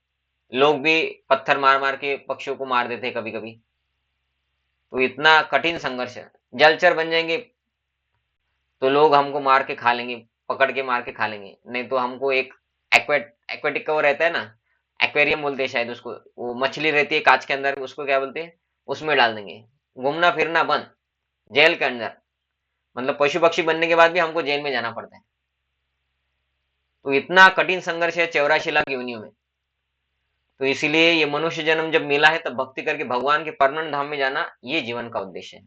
लोग भी पत्थर मार मार के पक्षियों को मार देते हैं कभी कभी। तो इतना कठिन संघर्ष है। जलचर बन जाएंगे तो लोग हमको मार के खा लेंगे, पकड़ के मार के खा लेंगे। नहीं तो हमको एक एक्वेटिक का वो रहता है ना, एक्वेरियम बोलते हैं शायद उसको, वो मछली रहती है कांच के अंदर, उसको क्या बोलते हैं, उसमें डाल देंगे। घूमना फिरना बंद, जेल के अंदर। मतलब पशु पक्षी बनने के बाद भी हमको जेल में जाना पड़ता है। तो इतना कठिन संघर्ष है 84 लाख योनियों में। तो इसीलिए ये मनुष्य जन्म जब मिला है तब भक्ति करके भगवान के परमानेंट धाम में जाना, ये जीवन का उद्देश्य है।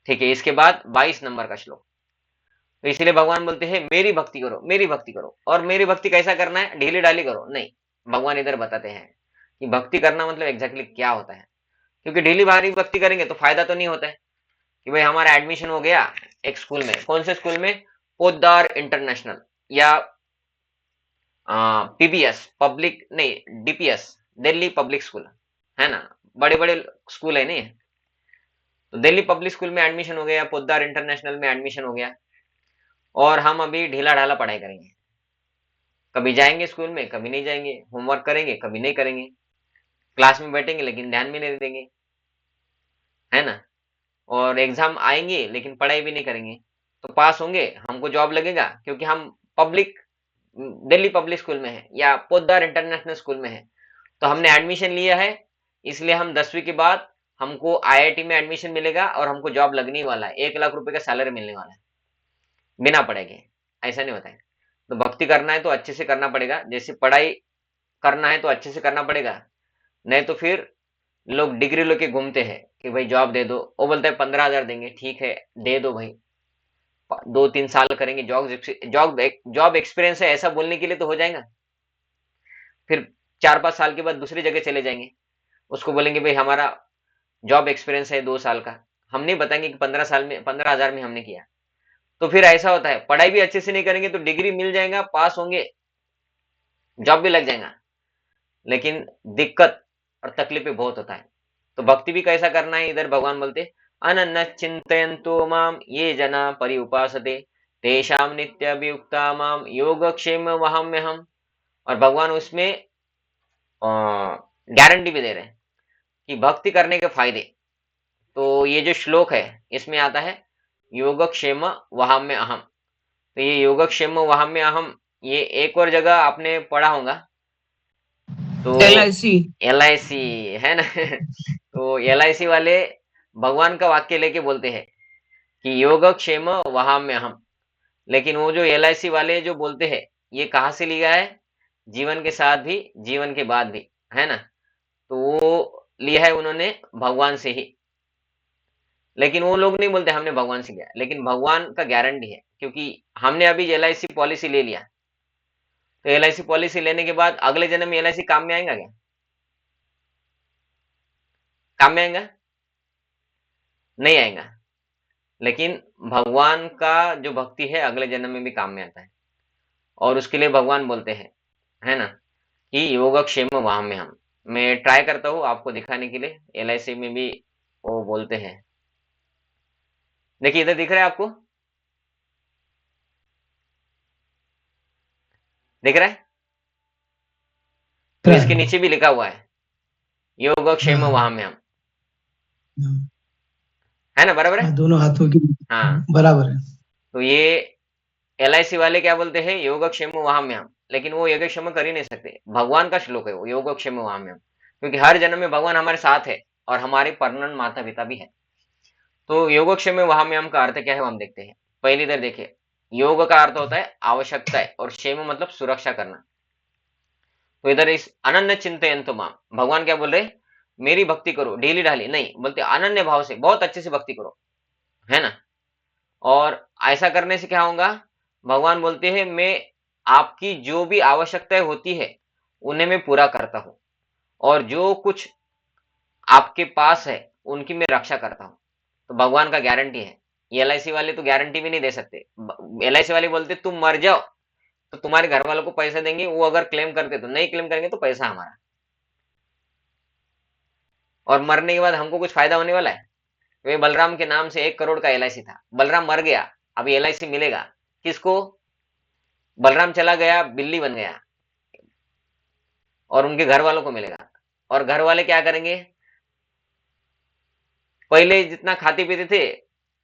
ठीक है, इसके बाद 22 नंबर का श्लोक। तो इसलिए भगवान बोलते हैं मेरी भक्ति करो, मेरी भक्ति करो। और मेरी भक्ति कैसा करना है, ढीली ढाली करो नहीं। भगवान इधर बताते हैं कि भक्ति करना मतलब एग्जैक्टली क्या होता है। क्योंकि ढीली भारी भक्ति करेंगे तो फायदा तो नहीं होता है। कि भाई हमारा एडमिशन हो गया एक स्कूल में, कौन से स्कूल में, पोद्दार इंटरनेशनल या पीबीएस, पब्लिक नहीं, डीपीएस, दिल्ली पब्लिक स्कूल, है ना। बड़े बड़े स्कूल है नहीं। तो दिल्ली पब्लिक स्कूल में एडमिशन हो गया, पोद्दार इंटरनेशनल में एडमिशन हो गया, और हम अभी ढीला ढाला पढ़ाई करेंगे। कभी जाएंगे स्कूल में, कभी नहीं जाएंगे, होमवर्क करेंगे, कभी नहीं करेंगे, क्लास में बैठेंगे लेकिन ध्यान भी नहीं देंगे, है ना। और एग्जाम आएंगे लेकिन पढ़ाई भी नहीं करेंगे। तो पास होंगे, हमको जॉब लगेगा क्योंकि हम पब्लिक, दिल्ली पब्लिक स्कूल में है या पोद्दार इंटरनेशनल स्कूल में है। तो हमने एडमिशन लिया है, इसलिए हम 10वीं के बाद हमको आईआईटी में एडमिशन मिलेगा और हमको जॉब लगने वाला है, 1 लाख रुपए का सैलरी मिलने वाला है बिना पढ़े के। ऐसा नहीं होता है। तो भक्ति करना है तो अच्छे से करना पड़ेगा, जैसे पढ़ाई करना है तो अच्छे से करना पड़ेगा। नहीं तो फिर लोग डिग्री लेके घूमते हैं कि भाई जॉब दे दो, वो बोलता है 15,000 देंगे, ठीक है दे दो भाई, 2-3 साल करेंगे, जॉब जॉब जॉब एक्सपीरियंस है ऐसा बोलने के लिए तो हो जाएगा। फिर 4-5 साल के बाद दूसरी जगह चले जाएंगे, उसको बोलेंगे भाई हमारा जॉब एक्सपीरियंस है 2 साल का, हम नहीं बताएंगे कि 15 साल में 15,000 में हमने किया। तो फिर ऐसा होता है, पढ़ाई भी अच्छे से नहीं करेंगे तो डिग्री मिल जाएगा, पास होंगे, जॉब भी लग जाएगा, लेकिन दिक्कत और तकलीफें बहुत होता है। तो भक्ति भी कैसा करना है, इधर भगवान बोलते अनन्य चिंतयन्तो माम ये जना परि उपासते तेषाम नित्यभियुक्ता माम योगक्षेम वहाम्यहम्। और भगवान उसमें गारंटी भी दे रहे हैं कि भक्ति करने के फायदे। तो ये जो श्लोक है इसमें आता है योगक्षेम वहाम्य अहम। तो ये योगक्षेम वहाम्य अहम, ये एक और जगह आपने पढ़ा होगा। तो LIC। LIC है ना। तो LIC वाले भगवान का वाक्य लेके बोलते हैं कि योगक्षेम वहाम्य अहम। लेकिन वो जो LIC वाले जो बोलते हैं, ये कहाँ से लिया है? जीवन के साथ भी, जीवन के बाद भी, है ना? तो वो लिया है उन्होंने भगवान से ही। लेकिन वो लोग नहीं बोलते हमने भगवान से लिया, लेकिन भगवान का गारंटी है, क्योंकि हमने अभी LIC पॉलिसी ले लिया। तो LIC पॉलिसी लेने के बाद अगले जन्म में LIC काम में आएगा क्या? काम में आएगा? नहीं आएगा। लेकिन भगवान का जो भक्ति है अगले जन्म में भी काम में आता है, और उसके लिए भगवान बोलते हैं, है ना, कि योगक्षेम वहां में हम। मैं ट्राई करता हूँ आपको दिखाने के लिए, LIC में भी वो बोलते हैं। देखिए इधर दिख रहा है आपको? दिख रहा है? तो इसके नीचे भी लिखा हुआ है योगक्षेम वहां में हम, है ना? बराबर है? दोनों हाथों की हाँ। बराबर है। तो ये LIC वाले क्या बोलते हैं? योगक्षेम वहां में हम, लेकिन वो योगक्षेम कर ही नहीं सकते। भगवान का श्लोक है वो, योगक्षेम वहां में हम, क्योंकि हर जन्म में भगवान हमारे साथ है और हमारे परमनंट माता पिता भी है। तो योगक्षेम वहां में हम का अर्थ क्या है वो हम देखते हैं। पहले इधर देखिए, योग का अर्थ होता है आवश्यकता है, और क्षेम मतलब सुरक्षा करना। तो इधर इस अनन्य चिंतयन्तु माम, भगवान क्या बोल रहे? मेरी भक्ति करो, ढीली ढाली नहीं बोलते, अनन्य भाव से बहुत अच्छे से भक्ति करो, है ना? और ऐसा करने से क्या होगा? भगवान बोलते हैं मैं आपकी जो भी आवश्यकताएं होती है उन्हें मैं पूरा करता हूं, और जो कुछ आपके पास है उनकी मैं रक्षा करता हूं। तो भगवान का गारंटी है। ये LIC वाले तो गारंटी भी नहीं दे सकते। LIC वाले बोलते तुम मर जाओ तो तुम्हारे घर वालों को पैसा देंगे, वो अगर क्लेम करते तो, नहीं क्लेम करेंगे तो पैसा हमारा, और मरने के बाद हमको कुछ फायदा होने वाला है? वे बलराम के नाम से 1 करोड़ का LIC था, बलराम मर गया, अभी LIC मिलेगा किसको? बलराम चला गया, बिल्ली बन गया, और उनके घर वालों को मिलेगा। और घर वाले क्या करेंगे? पहले जितना खाते पीते थे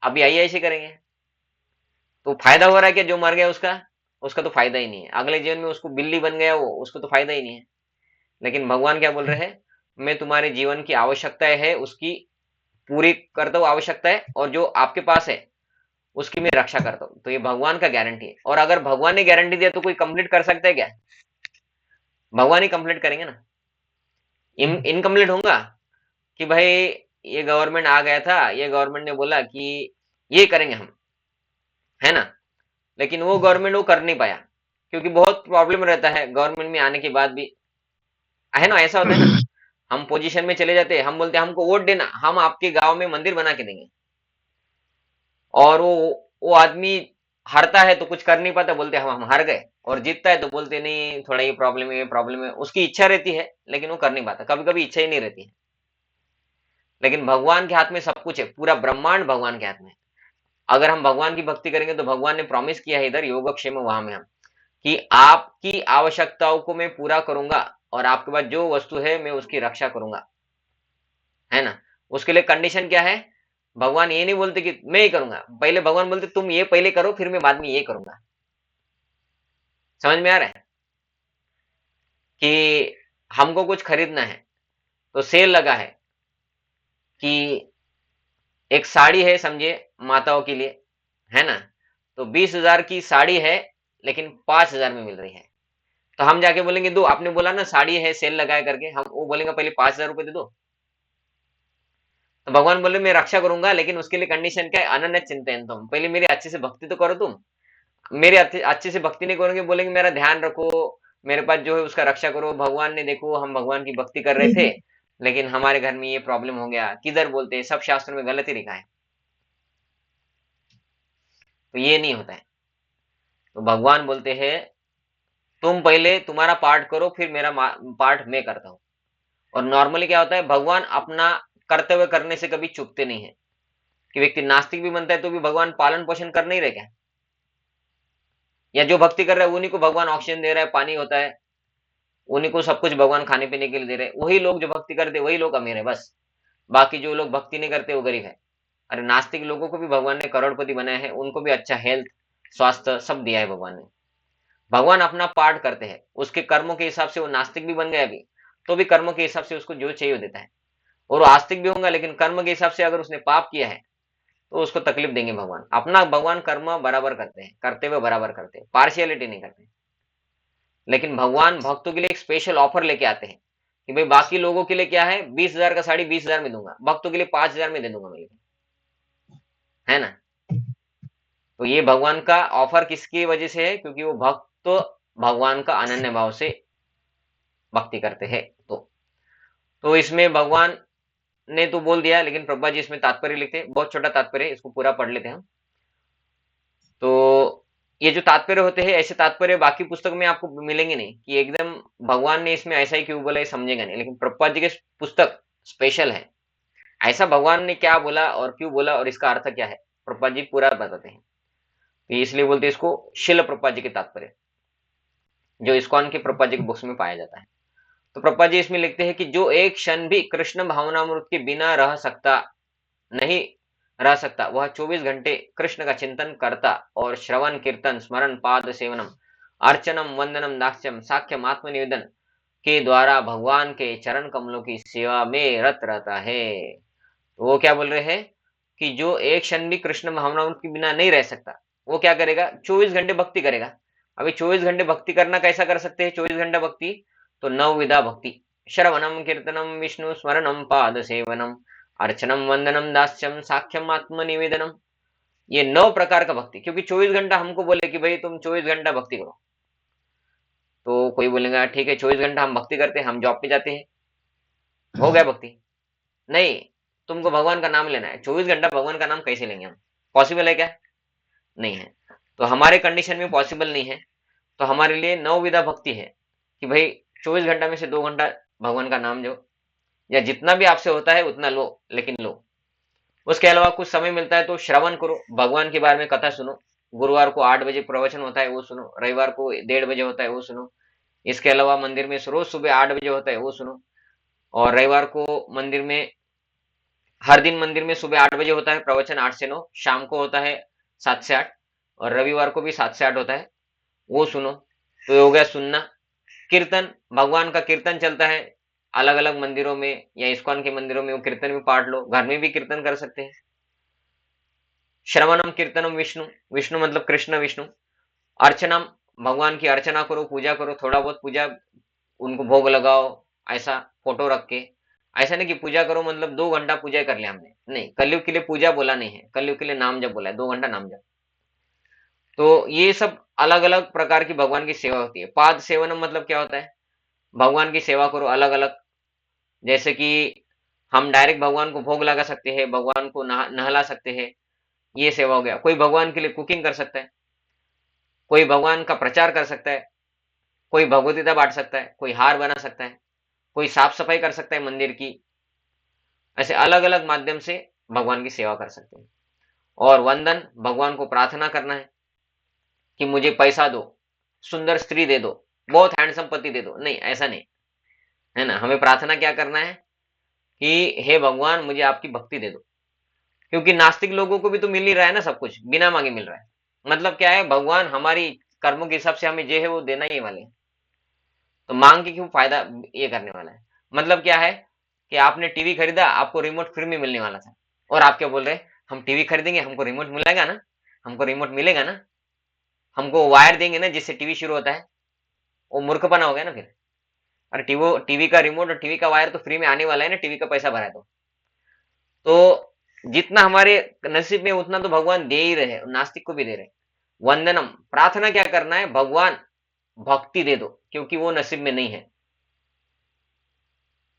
अभी ऐसे करेंगे। तो फायदा हो रहा है क्या जो मर गया उसका? उसका तो फायदा ही नहीं है। अगले जीवन में उसको बिल्ली बन गया वो, उसको तो फायदा ही नहीं है। लेकिन भगवान क्या बोल रहे हैं? मैं तुम्हारे जीवन की आवश्यकताएं है उसकी पूरी करता हूँ आवश्यकताएं, और जो आपके पास है उसकी मैं रक्षा करता हूँ। तो ये भगवान का गारंटी है। और अगर भगवान ने गारंटी दिया तो कोई कंप्लीट कर सकता है क्या? भगवान ही कंप्लीट करेंगे ना। इनकम्प्लीट होगा कि भाई ये गवर्नमेंट आ गया था, ये गवर्नमेंट ने बोला कि ये करेंगे हम, है ना, लेकिन वो गवर्नमेंट वो कर नहीं पाया, क्योंकि बहुत प्रॉब्लम रहता है गवर्नमेंट में आने के बाद भी, है ना? ऐसा होता है ना, हम पोजीशन में चले जाते हैं, हम बोलते हैं हमको वोट देना, हम आपके गांव में मंदिर बना के देंगे, और वो आदमी हारता है तो कुछ कर नहीं पाता, बोलते हम हार गए, और जीतता है तो बोलते नहीं थोड़ा ये प्रॉब्लम है, ये प्रॉब्लम है। उसकी इच्छा रहती है लेकिन वो कर नहीं पाता, कभी कभी इच्छा ही नहीं रहती है। लेकिन भगवान के हाथ में सब कुछ है, पूरा ब्रह्मांड भगवान के हाथ में है। अगर हम भगवान की भक्ति करेंगे तो भगवान ने प्रॉमिस किया है इधर योगक्षेम वहां में हम, कि आपकी आवश्यकताओं को मैं पूरा करूंगा, और आपके पास जो वस्तु है मैं उसकी रक्षा करूंगा, है ना? उसके लिए कंडीशन क्या है? भगवान ये नहीं बोलते कि मैं ही करूंगा, पहले भगवान बोलते तुम ये पहले करो फिर मैं बाद में ये करूंगा। समझ में आ रहा है कि हमको कुछ खरीदना है तो सेल लगा है कि एक साड़ी है समझिए माताओं के लिए, है ना, तो 20,000 की साड़ी है लेकिन 5,000 में मिल रही है। तो हम जाके बोलेंगे दो, आपने बोला ना साड़ी है सेल लगाए करके, हम वो बोलेंगे पहले 5,000 रुपए दे दो। तो भगवान बोले मैं रक्षा करूंगा, लेकिन उसके लिए कंडीशन क्या है? अनन्य चिंतन, तुम पहले मेरी अच्छे से भक्ति तो करो। तुम मेरे अच्छे से भक्ति नहीं करोगे, बोलेंगे मेरा ध्यान रखो, मेरे पास जो है उसका रक्षा करो। भगवान ने देखो हम भगवान की भक्ति कर रहे थे लेकिन हमारे घर में ये प्रॉब्लम हो गया, किधर बोलते हैं? सब शास्त्रों में गलत ही लिखा है। तो ये नहीं होता है। तो भगवान बोलते हैं तुम पहले तुम्हारा पार्ट करो फिर मेरा पार्ट मैं करता हूं। और नॉर्मली क्या होता है, भगवान अपना कर्तव्य करने से कभी चूकते नहीं है। कि व्यक्ति नास्तिक भी बनता है तो भी भगवान पालन पोषण कर नहीं रहे क्या? या जो भक्ति कर रहा है उन्हीं को भगवान ऑक्सीजन दे रहा है, पानी होता है, उन्हीं को सब कुछ भगवान खाने पीने के लिए दे रहे हैं। वही लोग जो भक्ति करते वही लोग अमीर है बस, बाकी जो लोग भक्ति नहीं करते वो गरीब है। अरे नास्तिक लोगों को भी भगवान ने करोड़पति बनाया है, उनको भी अच्छा हेल्थ स्वास्थ्य सब दिया है भगवान ने। भगवान अपना पार्ट करते हैं, उसके कर्मों के हिसाब से वो नास्तिक भी बन गया अभी, तो भी कर्मों के हिसाब से उसको जो चाहिए वो देता है। और वो आस्तिक भी होगा लेकिन कर्म के हिसाब से अगर उसने पाप किया है तो उसको तकलीफ देंगे भगवान। अपना भगवान कर्म बराबर करते हैं, करते हुए बराबर करते हैं, पार्शियलिटी नहीं करते। लेकिन भगवान भक्तों के लिए एक स्पेशल ऑफर लेके आते हैं कि भाई बाकी लोगों के लिए क्या है, 20,000 का साड़ी 20,000 में दूंगा, भक्तों के लिए 5,000 में दे दूंगा मैं, है ना। तो ये भगवान का ऑफर किसकी वजह से है, क्योंकि वो भक्त तो भगवान का अनन्य भाव से भक्ति करते हैं। तो इसमें भगवान ने तो बोल दिया, लेकिन प्रभुपाद जी इसमें तात्पर्य लिखते हैं, बहुत छोटा तात्पर्य है, इसको पूरा पढ़ लेते हैं हम। तो ये जो तात्पर्य होते हैं, ऐसे तात्पर्य बाकी पुस्तक में आपको मिलेंगे नहीं कि एकदम भगवान ने इसमें ऐसा ही क्यों बोला, ये समझेगा नहीं। लेकिन प्रभुपाद जी के पुस्तक स्पेशल है, ऐसा भगवान ने क्या बोला और क्यों बोला और इसका अर्थ क्या है, प्रभुपाद जी पूरा बताते हैं। तो इसलिए बोलते हैं इसको शिल प्रभुपाद जी के तात्पर्य, जो इस्कॉन के प्रभुपाद जी के बुक्स में पाया जाता है। तो प्रभुपाद जी इसमें लिखते हैं कि जो एक क्षण भी कृष्ण भावनामृत के बिना नहीं रह सकता, वह 24 घंटे कृष्ण का चिंतन करता और श्रवण कीर्तन स्मरण पाद सेवनम अर्चनम वंदनम दास्यम साख्यम आत्मनिवेदन के द्वारा भगवान के चरण कमलों की सेवा में रत रहता है। तो वो क्या बोल रहे हैं कि जो एक क्षण भी कृष्ण भावनामृत के बिना नहीं रह सकता, वो क्या करेगा, 24 घंटे भक्ति करेगा। अभी 24 घंटे भक्ति करना कैसा कर सकते हैं 24 घंटा भक्ति, तो नवविधा भक्ति, श्रवणम कीर्तनम विष्णु स्मरणम पाद सेवनम अर्चनम वंदनम दास्यम साख्यम आत्मनिवेदनम, ये 9 प्रकार का भक्ति। क्योंकि 24 घंटा हमको बोले कि भाई तुम 24 घंटा भक्ति करो, तो कोई बोलेगा ठीक है 24 घंटा हम भक्ति करते हैं, हम जॉब पे जाते हैं, हो गया भक्ति। नहीं, तुमको भगवान का नाम लेना है, 24 घंटा भगवान का नाम कैसे लेंगे हम, पॉसिबल है क्या, नहीं है। तो हमारे कंडीशन में पॉसिबल नहीं है, तो हमारे लिए 9 विधा भक्ति है कि भाई 24 घंटा में से 2 घंटा भगवान का नाम जो, या जितना भी आपसे होता है उतना लो, लेकिन लो। उसके अलावा कुछ समय मिलता है तो श्रवण करो, भगवान के बारे में कथा सुनो। गुरुवार को 8 बजे प्रवचन होता है वो सुनो, रविवार को 1:30 बजे होता है वो सुनो। इसके अलावा मंदिर में रोज सुबह 8 बजे होता है वो सुनो, और रविवार को मंदिर में, हर दिन मंदिर में सुबह 8 बजे होता है प्रवचन, 8 से 9, शाम को होता है 7 से 8, और रविवार को भी 7 से 8 होता है, वो सुनो। तो ये हो गया सुनना। कीर्तन, भगवान का कीर्तन चलता है अलग अलग मंदिरों में या इस्कॉन के मंदिरों में, वो कीर्तन में पार्ट लो, घर में भी कीर्तन कर सकते हैं। श्रवणम कीर्तनम विष्णु, विष्णु मतलब कृष्ण विष्णु। अर्चनम, भगवान की अर्चना करो, पूजा करो, थोड़ा बहुत पूजा, उनको भोग लगाओ, ऐसा फोटो रख के। ऐसा नहीं कि पूजा करो मतलब 2 घंटा पूजा कर लिया हमने, नहीं, कलयुग के लिए पूजा बोला नहीं है, कलयुग के लिए नाम जप बोला है, 2 घंटा नाम जप। तो ये सब अलग अलग प्रकार की भगवान की सेवा होती है। पाद सेवनम मतलब क्या होता है, भगवान की सेवा करो अलग अलग, जैसे कि हम डायरेक्ट भगवान को भोग लगा सकते हैं, भगवान को नहला सकते हैं, ये सेवा हो गया। कोई भगवान के लिए कुकिंग कर सकता है, कोई भगवान का प्रचार कर सकता है, कोई भगवदगीता बांट सकता है, कोई हार बना सकता है, कोई साफ सफाई कर सकता है मंदिर की। ऐसे अलग अलग माध्यम से भगवान की सेवा कर सकते हैं। और वंदन, भगवान को प्रार्थना करना है कि मुझे पैसा दो, सुंदर स्त्री दे दो, बहुत हैंडसम पति दे दो, नहीं, ऐसा नहीं है ना। हमें प्रार्थना क्या करना है कि हे भगवान मुझे आपकी भक्ति दे दो। क्योंकि नास्तिक लोगों को भी तो मिल ही रहा है ना, सब कुछ बिना मांगे मिल रहा है। मतलब क्या है, भगवान हमारी कर्मों के हिसाब से हमें जो है वो देना ही वाले हैं, तो मांग के क्यों फायदा ये करने वाला है। मतलब क्या है कि आपने टीवी खरीदा, आपको रिमोट फ्री में मिलने वाला था, और आप क्या बोल रहे हैं, हम टीवी खरीदेंगे हमको रिमोट मिलेगा ना, हमको रिमोट मिलेगा ना, हमको वायर देंगे ना जिससे टीवी शुरू होता है। वो मूर्खपना हो गया ना फिर। अरे टीवी का रिमोट और टीवी का वायर तो फ्री में आने वाला है ना, टीवी का पैसा भरा है तो जितना हमारे नसीब में उतना तो भगवान दे ही रहे, नास्तिक को भी दे रहे। वंदनम, प्रार्थना क्या करना है, भगवान भक्ति दे दो, क्योंकि वो नसीब में नहीं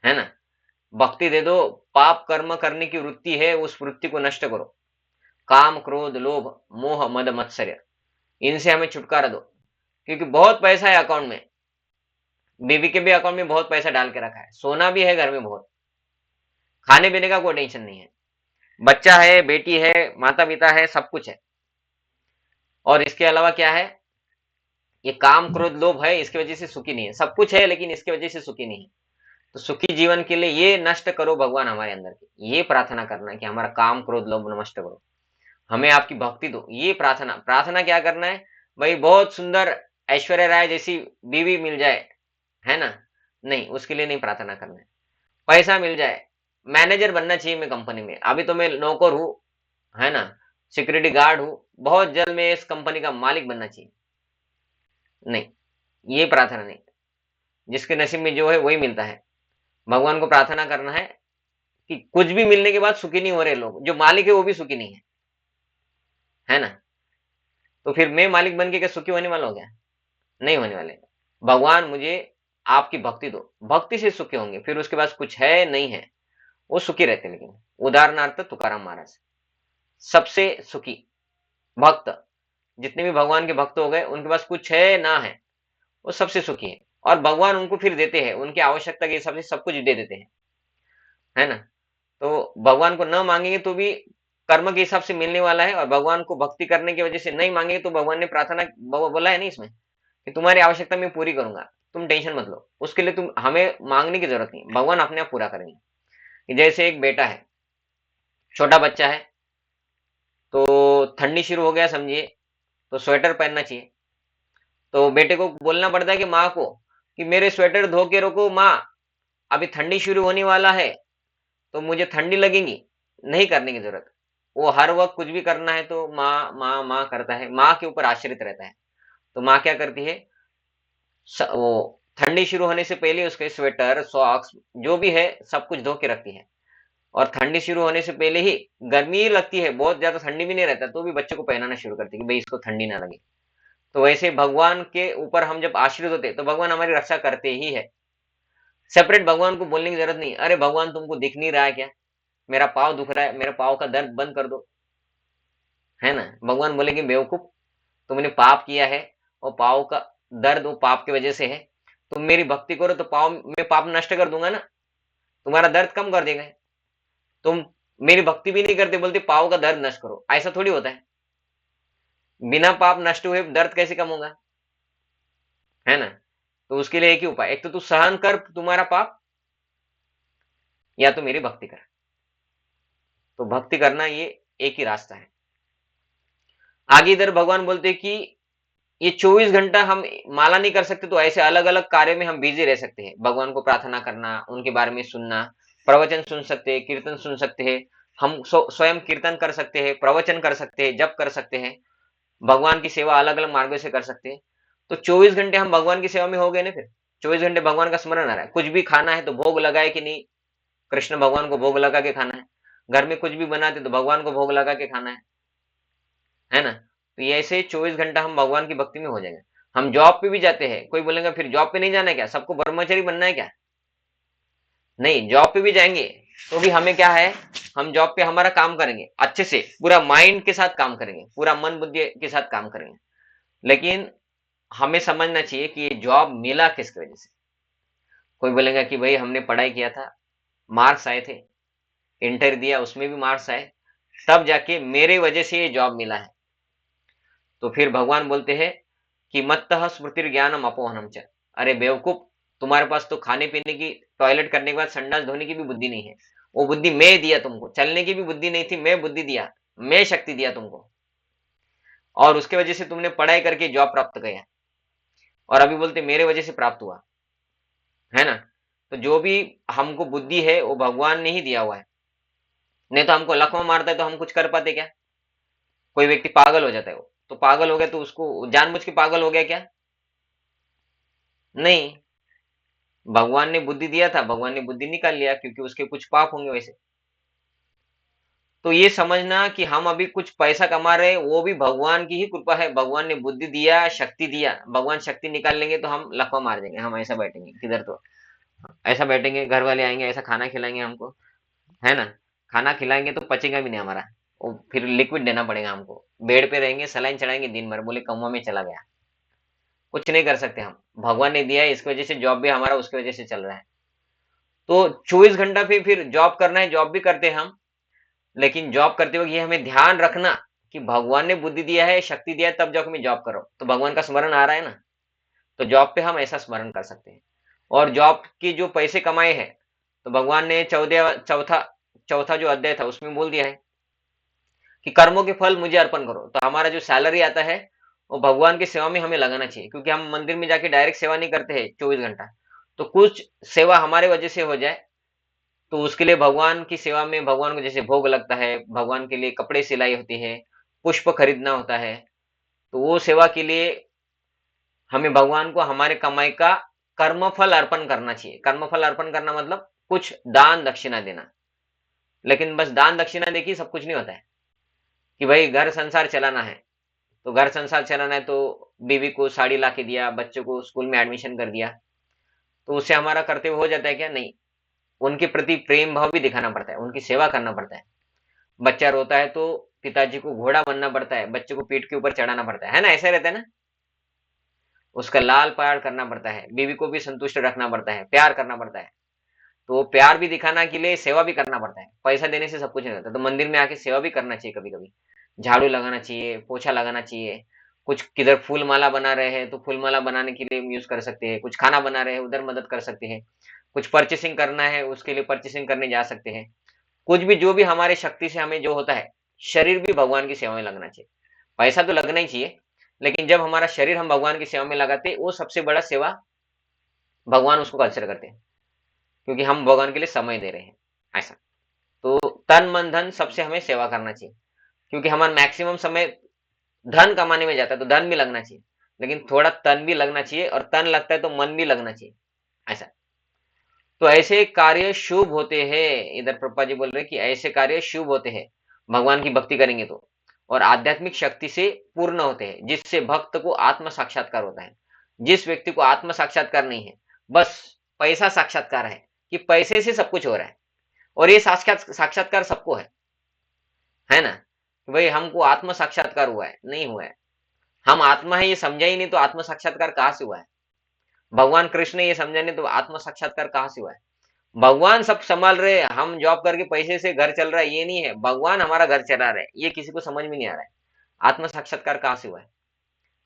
है ना। भक्ति दे दो, पाप कर्म करने की वृत्ति है उस वृत्ति को नष्ट करो। काम क्रोध लोभ मोह मद मत्सर्य, इनसे हमें छुटकारा दो। क्योंकि बहुत पैसा है अकाउंट में, बीवी के भी अकाउंट में बहुत पैसा डाल के रखा है, सोना भी है घर में बहुत, खाने पीने का कोई टेंशन नहीं है, बच्चा है, बेटी है, माता पिता है, सब कुछ है। और इसके अलावा क्या है, ये काम क्रोध लोभ है, इसकी वजह से सुखी नहीं है। सब कुछ है लेकिन इसकी वजह से सुखी नहीं है। तो सुखी जीवन के लिए ये नष्ट करो भगवान हमारे अंदर की, ये प्रार्थना करना है कि हमारा काम क्रोध लोभ नष्ट करो, हमें आपकी भक्ति दो, ये प्रार्थना। प्रार्थना क्या करना है भाई, बहुत सुंदर ऐश्वर्या राय जैसी बीवी मिल जाए, है ना, नहीं, उसके लिए नहीं प्रार्थना करना है। पैसा मिल जाए, मैनेजर बनना चाहिए मैं कंपनी में, अभी तो मैं नौकर हूं, है ना, सिक्योरिटी गार्ड हूं, बहुत जल्द मैं इस कंपनी का मालिक बनना चाहिए। नहीं, ये प्रार्थना नहीं। जिसके नसीब में जो है वही मिलता है। भगवान को प्रार्थना करना है कि कुछ भी मिलने के बाद सुखी नहीं हो रहे लोग, जो मालिक है वो भी सुखी नहीं है ना। तो फिर मैं मालिक बन के क्या सुखी होने वाला हूं क्या? नहीं होने वाले। भगवान मुझे आपकी भक्ति दो, भक्ति से सुखी होंगे, फिर उसके बाद कुछ है नहीं है वो सुखी रहते। लेकिन उदाहरणार्थ तुकाराम महाराज सबसे सुखी भक्त, जितने भी भगवान के भक्त हो गए उनके पास कुछ है ना है, वो सबसे सुखी है। और भगवान उनको फिर देते हैं, उनकी आवश्यकता के हिसाब से सब कुछ दे देते हैं, है ना। तो भगवान को न मांगेंगे तो भी कर्म के हिसाब से मिलने वाला है, और भगवान को भक्ति करने की वजह से नहीं मांगेंगे तो भगवान ने प्रार्थना बोला है नहीं इसमें कि तुम्हारी आवश्यकता मैं पूरी करूंगा, तुम टेंशन मत लो, उसके लिए तुम हमें मांगने की जरूरत नहीं, भगवान अपने आप पूरा करेंगे। जैसे एक बेटा है, छोटा बच्चा है, तो ठंडी शुरू हो गया समझिए, तो स्वेटर पहनना चाहिए। तो बेटे को बोलना पड़ता है कि माँ को कि मेरे स्वेटर धो के रखो माँ, अभी ठंडी शुरू होने वाला है तो मुझे ठंडी लगेगी। नहीं करने की जरूरत, वो हर वक्त कुछ भी करना है तो माँ माँ माँ करता है, माँ के ऊपर आश्रित रहता है। तो माँ क्या करती है, वो ठंडी शुरू होने से पहले उसके स्वेटर सॉक्स जो भी है सब कुछ धो के रखती है। और ठंडी शुरू होने से पहले ही, गर्मी लगती है, बहुत ज्यादा ठंडी भी नहीं रहता तो भी बच्चे को पहनाना शुरू करती है कि भाई इसको ठंडी ना लगे। तो वैसे भगवान के ऊपर हम जब आश्रित होते हैं तो भगवान हमारी रक्षा करते ही है। सेपरेट भगवान को बोलने की जरूरत नहीं, अरे भगवान तुमको दिख नहीं रहा है क्या, मेरा पाँव दुख रहा है, मेरे पाँव का दर्द बंद कर दो, है ना। भगवान बोलेंगे बेवकूफ, तुमने पाप किया है और पाँव का दर्द वो पाप की वजह से है, तुम मेरी भक्ति करो तो पाँव में पाप नष्ट कर दूंगा ना, तुम्हारा दर्द कम कर देगा। तुम मेरी भक्ति भी नहीं करते, बोलते पाँव का दर्द नष्ट करो, ऐसा थोड़ी होता है। बिना पाप नष्ट हुए दर्द कैसे कम होगा, है ना। तो उसके लिए एक ही उपाय, एक तो तू सहन कर तुम्हारा पाप, या तो मेरी भक्ति कर। तो भक्ति करना ये एक ही रास्ता है। आगे इधर भगवान बोलते कि ये 24 घंटा हम माला नहीं कर सकते, तो ऐसे अलग अलग कार्य में हम बिजी रह सकते हैं। भगवान को प्रार्थना करना, उनके बारे में सुनना, प्रवचन सुन सकते हैं, कीर्तन सुन सकते हैं, हम स्वयं कीर्तन कर सकते हैं, प्रवचन कर सकते हैं, जप कर सकते हैं, भगवान की सेवा अलग अलग मार्गों से कर सकते हैं। तो 24 घंटे हम भगवान की सेवा में हो गए ना। फिर 24 घंटे भगवान का स्मरण आ रहा है, कुछ भी खाना है तो भोग लगाए कि नहीं, कृष्ण भगवान को भोग लगा के खाना है। घर में कुछ भी बनाते तो भगवान को भोग लगा के खाना है ना। तो ये ऐसे 24 घंटा हम भगवान की भक्ति में हो जाएंगे। हम जॉब पे भी जाते हैं, कोई बोलेगा फिर जॉब पे नहीं जाना है क्या, सबको ब्रह्मचारी बनना है क्या? नहीं, जॉब पे भी जाएंगे तो भी हमें क्या है, हम जॉब पे हमारा काम करेंगे अच्छे से, पूरा माइंड के साथ काम करेंगे, पूरा मन बुद्धि के साथ काम करेंगे। लेकिन हमें समझना चाहिए कि ये जॉब मिला किसकी वजह से। कोई बोलेगा कि भाई हमने पढ़ाई किया था, मार्क्स आए थे, इंटर दिया उसमें भी मार्क्स आए, तब जाके मेरे वजह से ये जॉब मिला है। तो फिर भगवान बोलते हैं कि मत्तः स्मृतिर ज्ञानम अपोहनम च, अरे बेवकूफ, तुम्हारे पास तो खाने पीने की, टॉयलेट करने के बाद संडास धोने की भी बुद्धि नहीं है। वो बुद्धि मैं दिया तुमको, चलने की भी बुद्धि नहीं थी, मैं बुद्धि दिया, मैं शक्ति दिया तुमको, और उसके वजह से तुमने पढ़ाई करके जॉब प्राप्त किया, और अभी बोलते मेरे वजह से प्राप्त हुआ, है ना। तो जो भी हमको बुद्धि है वो भगवान ने ही दिया हुआ है। नहीं तो हमको लकवा मारता है तो हम कुछ कर पाते क्या? कोई व्यक्ति पागल हो जाता है, वो तो पागल हो गया तो उसको जानबूझ के पागल हो गया क्या? नहीं, भगवान ने बुद्धि दिया था, भगवान ने बुद्धि निकाल लिया, क्योंकि उसके कुछ पाप होंगे वैसे। तो ये समझना कि हम अभी कुछ पैसा कमा रहे हैं वो भी भगवान की ही कृपा है। भगवान ने बुद्धि दिया, शक्ति दिया, भगवान शक्ति निकाल लेंगे तो हम लकवा मार देंगे, हम ऐसा बैठेंगे किधर, तो ऐसा बैठेंगे, घर वाले आएंगे ऐसा खाना खिलाएंगे हमको, है ना। खाना खिलाएंगे तो पचेगा भी नहीं हमारा, वो फिर लिक्विड देना पड़ेगा हमको। बेड पे रहेंगे, सलाइन चढ़ाएंगे दिन भर, बोले कौवा में चला गया। कुछ नहीं कर सकते हम, भगवान ने दिया है, इसकी वजह से जॉब भी हमारा उसकी वजह से चल रहा है। तो 24 घंटा फिर जॉब करना है, जॉब भी करते हैं हम। लेकिन जॉब करते वक्त ये हमें ध्यान रखना कि भगवान ने बुद्धि दिया है, शक्ति दिया है, तब जाकर मैं जॉब करो, तो भगवान का स्मरण आ रहा है ना। तो जॉब पे हम ऐसा स्मरण कर सकते हैं। और जॉब के जो पैसे कमाए हैं, तो भगवान ने चौथा चौथा जो अध्याय था उसमें बोल दिया है कि कर्मों के फल मुझे अर्पण करो। तो हमारा जो सैलरी आता है वो भगवान की सेवा में हमें लगाना चाहिए, क्योंकि हम मंदिर में जाके डायरेक्ट सेवा नहीं करते हैं 24 घंटा। तो कुछ सेवा हमारे वजह से हो जाए तो उसके लिए भगवान की सेवा में भगवान को जैसे भोग लगता है, भगवान के लिए कपड़े सिलाई होती है, पुष्प खरीदना होता है, तो वो सेवा के लिए हमें भगवान को हमारे कमाई का कर्मफल अर्पण करना चाहिए। कर्मफल अर्पण करना मतलब कुछ दान दक्षिणा देना। लेकिन बस दान दक्षिणा देखिए सब कुछ नहीं होता है कि भाई घर संसार चलाना है, तो घर संसार चलाना है तो बीवी को साड़ी ला के दिया, बच्चों को स्कूल में एडमिशन कर दिया, तो उससे हमारा कर्तव्य हो जाता है क्या? नहीं। उनके प्रति प्रेम भाव भी दिखाना पड़ता है, उनकी सेवा करना पड़ता है। बच्चा रोता है तो पिताजी को घोड़ा बनना पड़ता है, बच्चे को पीठ के ऊपर चढ़ाना पड़ता है ना? ऐसा रहता है ना? उसका लाल प्यार करना पड़ता है, बीवी को भी संतुष्ट रखना पड़ता है, प्यार करना पड़ता है। तो प्यार भी दिखाना के लिए सेवा भी करना पड़ता है। पैसा देने से सब कुछ नहीं होता, तो मंदिर में आके सेवा भी करना चाहिए। कभी कभी झाड़ू लगाना चाहिए, पोछा लगाना चाहिए। कुछ किधर फूल माला बना रहे हैं तो फूल माला बनाने के लिए यूज कर सकते हैं, कुछ खाना बना रहे हैं उधर मदद कर सकते हैं, कुछ परचेसिंग करना है उसके लिए परचेसिंग करने जा सकते हैं। कुछ भी जो भी हमारे शक्ति से हमें जो होता है, शरीर भी भगवान की सेवा में लगना चाहिए। पैसा तो लगना ही चाहिए, लेकिन जब हमारा शरीर हम भगवान की सेवा में लगाते, वो सबसे बड़ा सेवा भगवान उसको कंसिडर करते हैं, क्योंकि हम भगवान के लिए समय दे रहे हैं। ऐसा तो तन मन धन सबसे हमें सेवा करना चाहिए, क्योंकि हमारा मैक्सिमम समय धन कमाने में जाता है, तो धन भी लगना चाहिए, लेकिन थोड़ा तन भी लगना चाहिए, और तन लगता है तो मन भी लगना चाहिए। ऐसा तो ऐसे कार्य शुभ होते हैं। इधर प्रभुपाद जी बोल रहे हैं कि ऐसे कार्य शुभ होते हैं भगवान की भक्ति करेंगे तो, और आध्यात्मिक शक्ति से पूर्ण होते हैं, जिससे भक्त को आत्म साक्षात्कार होता है। जिस व्यक्ति को आत्म साक्षात्कार नहीं है, बस पैसा साक्षात्कार है कि पैसे से सब कुछ हो रहा है, और ये साक्षात्कार सबको है ना? कि भाई हमको आत्म साक्षात्कार हुआ है, नहीं हुआ है। हम आत्मा है ये समझा ही नहीं, तो आत्म साक्षात्कार कहाँ से हुआ है? भगवान कृष्ण ये समझा नहीं तो आत्म साक्षात्कार कहाँ से हुआ है? भगवान सब संभाल रहे हैं, हम जॉब करके पैसे से घर चल रहा है, ये नहीं है। भगवान हमारा घर चला रहे हैं, ये किसी को समझ में नहीं आ रहा है। आत्म साक्षात्कार कहाँ से हुआ है?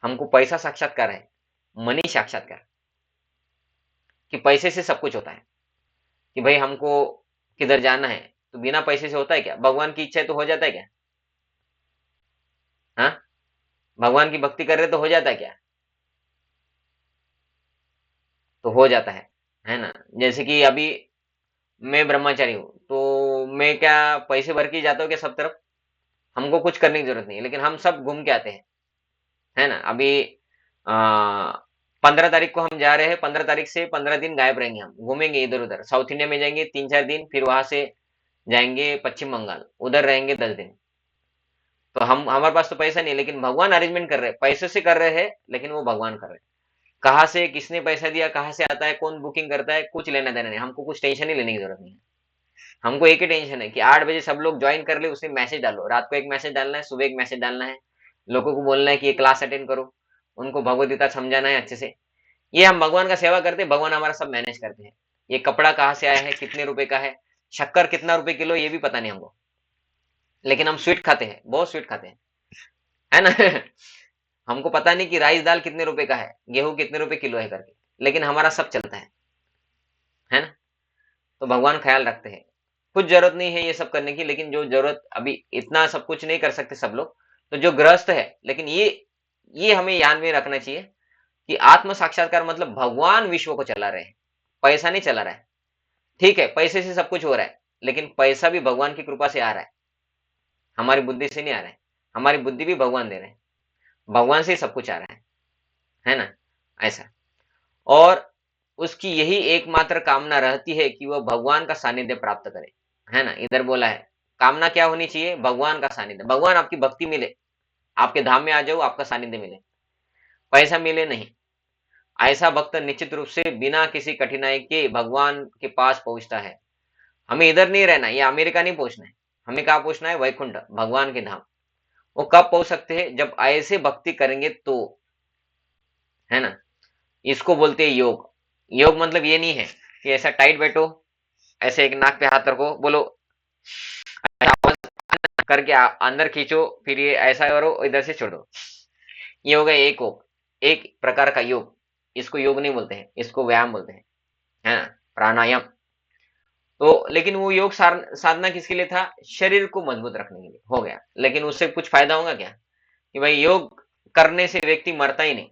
हमको पैसा साक्षात्कार है, मनी साक्षात्कार, कि पैसे से सब कुछ होता है। कि भाई हमको किधर जाना है तो बिना पैसे से होता है क्या? भगवान की इच्छा है तो हो जाता है क्या? हाँ, भगवान की भक्ति कर रहे तो हो जाता है क्या? तो हो जाता है ना? जैसे कि अभी मैं ब्रह्मचारी हूँ, तो मैं क्या पैसे भर के ही जाता हूँ क्या सब तरफ? हमको कुछ करने की जरूरत नहीं है, लेकिन हम सब घूम के आते हैं, है ना? अभी 15 तारीख को हम जा रहे हैं, 15 तारीख से 15 दिन गायब रहेंगे, हम घूमेंगे इधर उधर, साउथ इंडिया में जाएंगे 3-4 दिन, फिर वहां से जाएंगे पश्चिम बंगाल, उधर रहेंगे 10 दिन। तो हम हमारे पास तो पैसा नहीं है, लेकिन भगवान अरेंजमेंट कर रहे हैं, पैसे से कर रहे हैं, लेकिन वो भगवान कर रहे हैं। कहाँ से किसने पैसा दिया, कहाँ से आता है, कौन बुकिंग करता है, कुछ लेना देना नहीं, हमको कुछ टेंशन ही लेने की जरूरत नहीं है। हमको एक ही टेंशन है कि 8 बजे सब लोग ज्वाइन कर ले, उसमें मैसेज डालो, रात को एक मैसेज डालना है, सुबह एक मैसेज डालना है, लोगों को बोलना है कि ये क्लास अटेंड करो, उनको भगवत गीता समझाना है अच्छे से। ये हम भगवान का सेवा करते हैं, भगवान हमारा सब मैनेज करते हैं। ये कपड़ा कहाँ से आया है, कितने रुपए का है, शक्कर कितना रुपए किलो, ये भी पता नहीं हमको, लेकिन हम स्वीट खाते हैं, बहुत स्वीट खाते हैं, है ना? हमको पता नहीं कि राइस दाल कितने रुपए का है, गेहूं कितने रुपए किलो है करके, लेकिन हमारा सब चलता है ना? तो भगवान ख्याल रखते हैं। कुछ जरूरत नहीं है ये सब करने की, लेकिन जो जरूरत अभी इतना सब कुछ नहीं कर सकते सब लोग, तो जो गृहस्थ है, लेकिन ये हमें याद में रखना चाहिए कि आत्म साक्षात्कार मतलब भगवान विश्व को चला रहे हैं, पैसा नहीं चला रहा है। ठीक है, पैसे से सब कुछ हो रहा है, लेकिन पैसा भी भगवान की कृपा से आ रहा है, हमारी बुद्धि से नहीं आ रहा है। हमारी बुद्धि भी भगवान दे रहे हैं, भगवान से ही सब कुछ आ रहा है ना? ऐसा। और उसकी यही एकमात्र कामना रहती है कि वह भगवान का सानिध्य प्राप्त करे, है ना? इधर बोला है कामना क्या होनी चाहिए? भगवान का सानिध्य, भगवान आपकी भक्ति मिले, आपके धाम में आ जाओ, आपका सानिध्य मिले, पैसा मिले नहीं। ऐसा भक्त निश्चित रूप से बिना किसी कठिनाई के भगवान के पास पहुंचता है। हमें इधर नहीं रहना, ये अमेरिका नहीं पहुंचना है, हमें कहाँ पहुंचना है? वैकुंठ, भगवान के धाम। वो कब पहुंच सकते हैं? जब ऐसे भक्ति करेंगे तो, है ना? इसको बोलते हैं योग। योग मतलब ये नहीं है कि ऐसा टाइट बैठो, ऐसे एक नाक पे हाथ रखो, बोलो करके अंदर खींचो, फिर ये ऐसा करो, इधर से छोड़ो। ये हो गया एक योग, एक प्रकार का योग। इसको योग नहीं बोलते हैं, इसको व्यायाम बोलते हैं, है ना? प्राणायाम। तो लेकिन वो योग साधना किसके लिए था? शरीर को मजबूत रखने के लिए हो गया, लेकिन उससे कुछ फायदा होगा क्या? कि भाई योग करने से व्यक्ति मरता ही नहीं,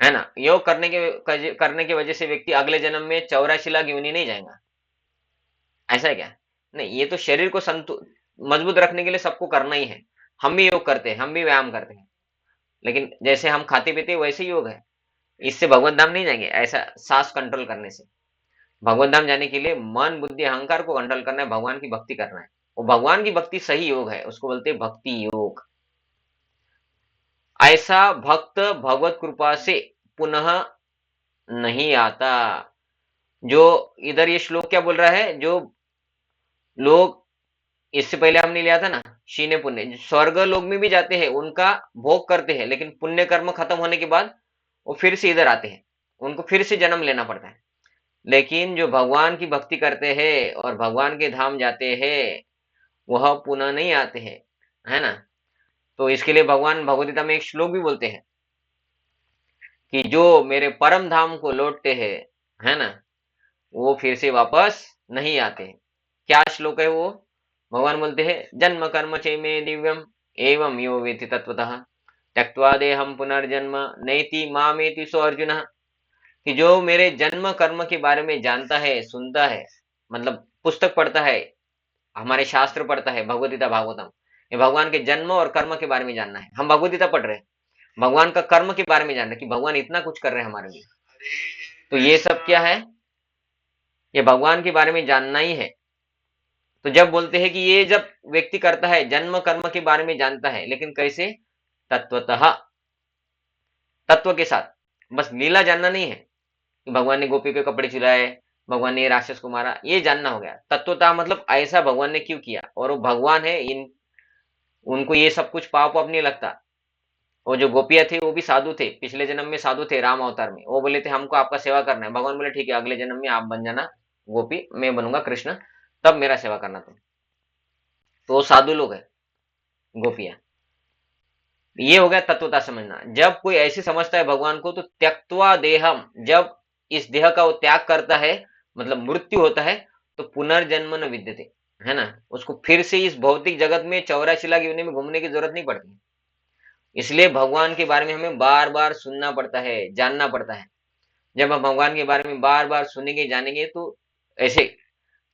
है ना। योग करने की वजह से व्यक्ति अगले जन्म में 84 लाख योनि नहीं जाएगा, ऐसा है क्या? नहीं, ये तो शरीर को मजबूत रखने के लिए सबको करना ही है। हम भी योग करते हैं, हम भी व्यायाम करते हैं, लेकिन जैसे हम खाते पीते हैं वैसे ही योग है। इससे भगवत धाम नहीं जाएंगे, ऐसा सांस कंट्रोल करने से। भगवत धाम जाने के लिए मन बुद्धि अहंकार को कंट्रोल करना है, भगवान की भक्ति करना है। वो भगवान की भक्ति सही योग है, उसको बोलते हैं भक्ति योग। ऐसा भक्त भगवत कृपा से पुनः नहीं आता। जो इधर ये श्लोक क्या बोल रहा है, जो लोग इससे पहले हमने लिया था ना, शीने पुण्य स्वर्ग लोग में भी जाते हैं, उनका भोग करते हैं, लेकिन पुण्य कर्म खत्म होने के बाद वो फिर से इधर आते हैं, उनको फिर से जन्म लेना पड़ता है। लेकिन जो भगवान की भक्ति करते हैं और भगवान के धाम जाते हैं, वह पुनः नहीं आते हैं, है ना। तो इसके लिए भगवान भगवद गीता में एक श्लोक भी बोलते हैं कि जो मेरे परम धाम को लौटते हैं, है ना, वो फिर से वापस नहीं आते। क्या श्लोक है वो? भगवान बोलते हैं, जन्म कर्म चैमे दिव्यम एवं यो वेति तत्वतः त्यक्त्वा देहम पुनर्जन्म नैति मामेति सो अर्जुन। कि जो मेरे जन्म कर्म के बारे में जानता है, सुनता है, मतलब पुस्तक पढ़ता है, हमारे शास्त्र पढ़ता है, भगवद गीता भागवतम, ये भगवान के जन्म और कर्म के बारे में जानना है। हम भगवद गीता पढ़ रहे हैं, भगवान का कर्म के बारे में जानना है कि भगवान इतना कुछ कर रहे हैं हमारे लिए। तो ये सब क्या है? ये भगवान के बारे में जानना ही है। तो जब बोलते हैं कि ये जब व्यक्ति करता है, जन्म कर्म के बारे में जानता है, लेकिन कैसे? तत्वतः, तत्व के साथ। बस लीला जानना नहीं है कि भगवान ने गोपी के कपड़े चुराए, भगवान ने राक्षस को मारा, ये जानना हो गया। तत्वतः मतलब ऐसा भगवान ने क्यों किया, और वो भगवान है, इन उनको ये सब कुछ पाप वाप नहीं लगता। वो जो गोपियां थे वो भी साधु थे, पिछले जन्म में साधु थे, राम अवतार में। वो बोले थे हमको आपका सेवा करना है। भगवान बोले ठीक है, अगले जन्म में आप बन जाना गोपी, मैं बनूंगा कृष्ण, तब मेरा सेवा करना तुम। तो वो साधु लोग है गोपियां। ये हो गया तत्वता समझना। जब कोई ऐसे समझता है भगवान को, तो त्यक्त्वा देहम, जब इस देह का वो त्याग करता है, मतलब मृत्यु होता है, तो पुनर्जन्म न विद्यते, है ना। उसको फिर से इस भौतिक जगत में 84 लाख योनि में घूमने की जरूरत नहीं पड़ती। इसलिए भगवान के बारे में हमें बार बार सुनना पड़ता है, जानना पड़ता है। जब हम भगवान के बारे में बार बार सुनेंगे, जानेंगे, तो ऐसे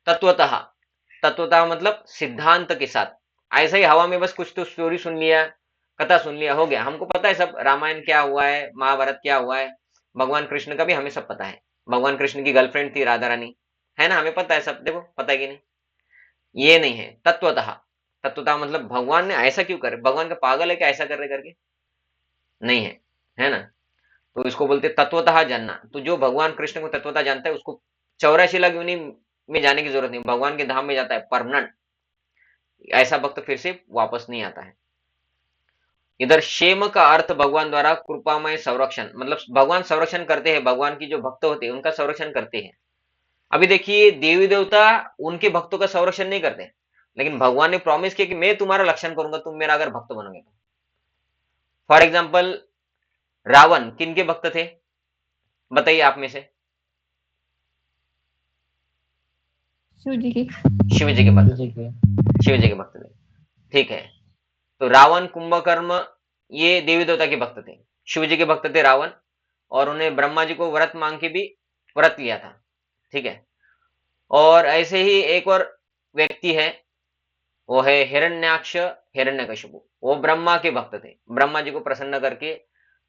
तत्वतः, तत्वतः मतलब सिद्धांत के साथ। ऐसा ही हवा में बस कुछ तो स्टोरी सुन लिया, कथा सुन लिया, हो गया। हमको पता है सब, रामायण क्या हुआ है, महाभारत क्या हुआ है, भगवान कृष्ण का भी हमें सब पता है। भगवान कृष्ण की गर्लफ्रेंड थी राधा रानी, है ना, हमें पता है सब। देखो पता है कि नहीं? ये नहीं है तत्वतः। तत्वतः मतलब भगवान ने ऐसा क्यों करे, भगवान का पागल है क्या ऐसा कर रहे करके? नहीं है, है ना। तो इसको बोलते तत्वतः जानना। तो जो भगवान कृष्ण को तत्वतः जानता है, उसको 84 लाख योनि में जाने की जरूरत नहीं, भगवान के धाम में जाता है परमानेंट। ऐसा भक्त फिर से वापस नहीं आता है। इधर क्षेम का अर्थ भगवान द्वारा कृपामय संरक्षण, मतलब भगवान संरक्षण करते हैं, भगवान की जो भक्त होते हैं उनका संरक्षण करते हैं। अभी देखिए, देवी देवता उनके भक्तों का संरक्षण नहीं करते, लेकिन भगवान ने प्रॉमिस किया कि मैं तुम्हारा रक्षण करूंगा, तुम मेरा अगर भक्त बनोगे तो। फॉर एग्जाम्पल, रावण किनके भक्त थे, बताइए आप में से? शिव जी की। शिव जी के भक्त थे, शिव जी के भक्त थे, ठीक है। तो रावण, कुंभकर्ण, ये देवी देवता के भक्त थे। शिव जी के भक्त थे रावण, और उन्हें ब्रह्मा जी को व्रत मांग के भी व्रत लिया था, ठीक है। और ऐसे ही एक और व्यक्ति है, वो है हिरण्याक्ष, हिरण्यकशिपु। वो ब्रह्मा के भक्त थे, ब्रह्मा जी को प्रसन्न करके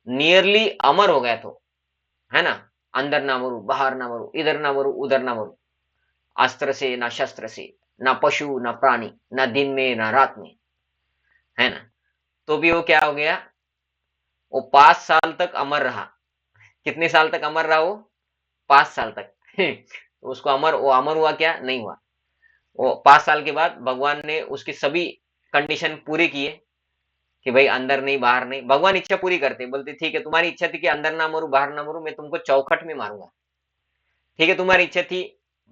नियरली अमर हो गया तो, है ना। अंदर ना मरू, बाहर ना मरू, इधर ना मरू, उधर ना मरू, अस्त्र से ना शस्त्र से, ना पशु ना प्राणी, ना दिन में ना रात में, है ना। तो भी वो क्या हो गया, वो 5 साल तक अमर रहा। कितने साल तक अमर रहा वो? 5 साल तक। तो उसको वो अमर हुआ क्या? नहीं हुआ। वो 5 साल के बाद भगवान ने उसकी सभी कंडीशन पूरी किए कि भाई अंदर नहीं, बाहर नहीं। भगवान इच्छा पूरी करते, बोलते ठीक है, तुम्हारी इच्छा थी कि अंदर ना मरू, बाहर ना मरू, मैं तुमको चौखट में मारूंगा। ठीक है, तुम्हारी इच्छा थी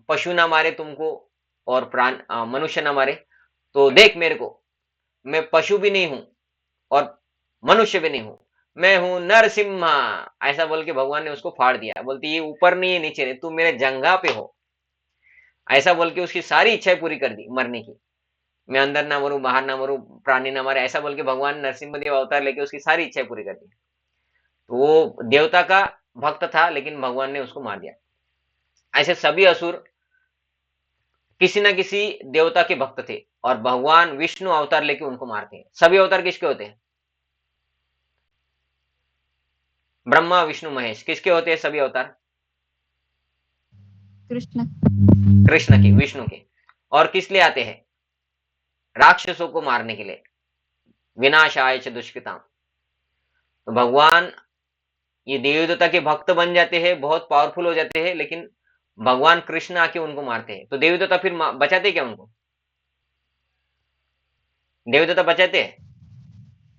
पशु ना मारे तुमको, और मनुष्य ना मारे, तो देख मेरे को, मैं पशु भी नहीं हूं और मनुष्य भी नहीं हूं, मैं हूं नरसिम्हा। ऐसा बोल के भगवान ने उसको फाड़ दिया। बोलती ये ऊपर नहीं है, नीचे नहीं, तू मेरे जंघा पे हो। ऐसा बोल के उसकी सारी इच्छाएं पूरी कर दी मरने की। मैं अंदर ना मरूं, बाहर ना मरूं, प्राणी ना मारे, ऐसा बोल के भगवान नरसिम्हा देव अवतार लेके उसकी सारी इच्छाएं पूरी कर दी। तो वो देवता का भक्त था, लेकिन भगवान ने उसको मार दिया। ऐसे सभी असुर किसी न किसी देवता के भक्त थे, और भगवान विष्णु अवतार लेके उनको मारते हैं। सभी अवतार किसके होते हैं? ब्रह्मा विष्णु महेश किसके होते हैं सभी अवतार? कृष्ण। कृष्ण के, विष्णु के। और किस लिए आते हैं? राक्षसों को मारने के लिए। विनाशाय च दुष्कृताम। तो भगवान ये देवी देवता के भक्त बन जाते हैं, बहुत पावरफुल हो जाते हैं, लेकिन भगवान कृष्ण आके उनको मारते हैं। तो देवी देवता फिर बचाते क्या उनको? देवी देवता बचाते हैं?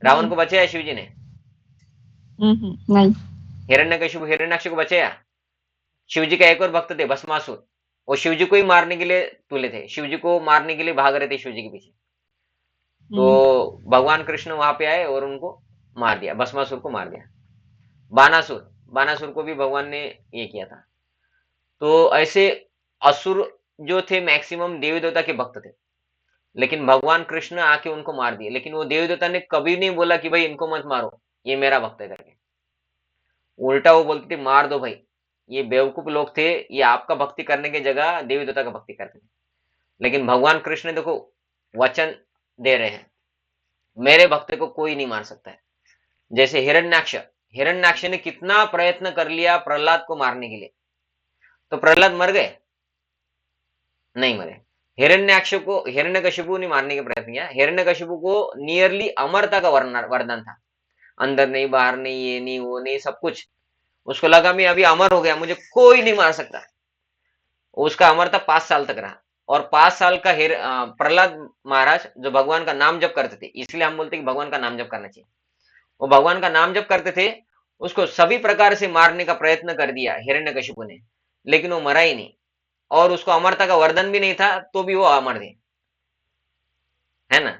रावण नहीं। को बचाया शिव जी ने? नहीं। हिरण्यकशिपु हिरण्याक्ष को बचाया? शिव जी का एक और भक्त थे भस्मासुर, वो शिव जी को ही मारने के लिए तुले थे, शिव जी को मारने के लिए भाग रहे थे शिव जी के पीछे। तो भगवान कृष्ण वहां पे आए और उनको मार दिया, भस्मासुर को मार दिया। बानासुर, बानासुर को भी भगवान ने ये किया था। तो ऐसे असुर जो थे मैक्सिमम देवी देवता के भक्त थे, लेकिन भगवान कृष्ण आके उनको मार दिए। लेकिन वो देवी देवता ने कभी नहीं बोला कि भाई इनको मत मारो, ये मेरा भक्त है करके। उल्टा वो बोलते थे मार दो भाई, ये बेवकूफ लोग थे, ये आपका भक्ति करने की जगह देवी देवता का भक्ति करते थे। लेकिन भगवान कृष्ण देखो वचन दे रहे हैं, मेरे भक्त को कोई नहीं मार सकता है। जैसे हिरण्याक्ष, हिरण्याक्ष ने कितना प्रयत्न कर लिया प्रहलाद को मारने के लिए, तो प्रहलाद मर गए? नहीं मरे। हिरण्याक्ष को हिरण्यकशिपु ने मारने का प्रयत्न किया, हिरण्यकशिपु को नियरली अमरता का वरदान था, अंदर नहीं बाहर नहीं ये नहीं वो नहीं सब कुछ। उसको लगा मैं अभी अमर हो गया, मुझे कोई नहीं मार सकता। उसका अमरता 5 साल तक रहा। और 5 साल का प्रहलाद महाराज जो भगवान का नाम जप करते थे, इसलिए हम बोलते हैं कि भगवान का नाम जप करना चाहिए। वो भगवान का नाम जप करते थे, उसको सभी प्रकार से मारने का प्रयत्न कर दिया हिरण्यकशिपु ने, लेकिन वो मरा ही नहीं। और उसको अमरता का वरदान भी नहीं था, तो भी वो अमर थे, है ना।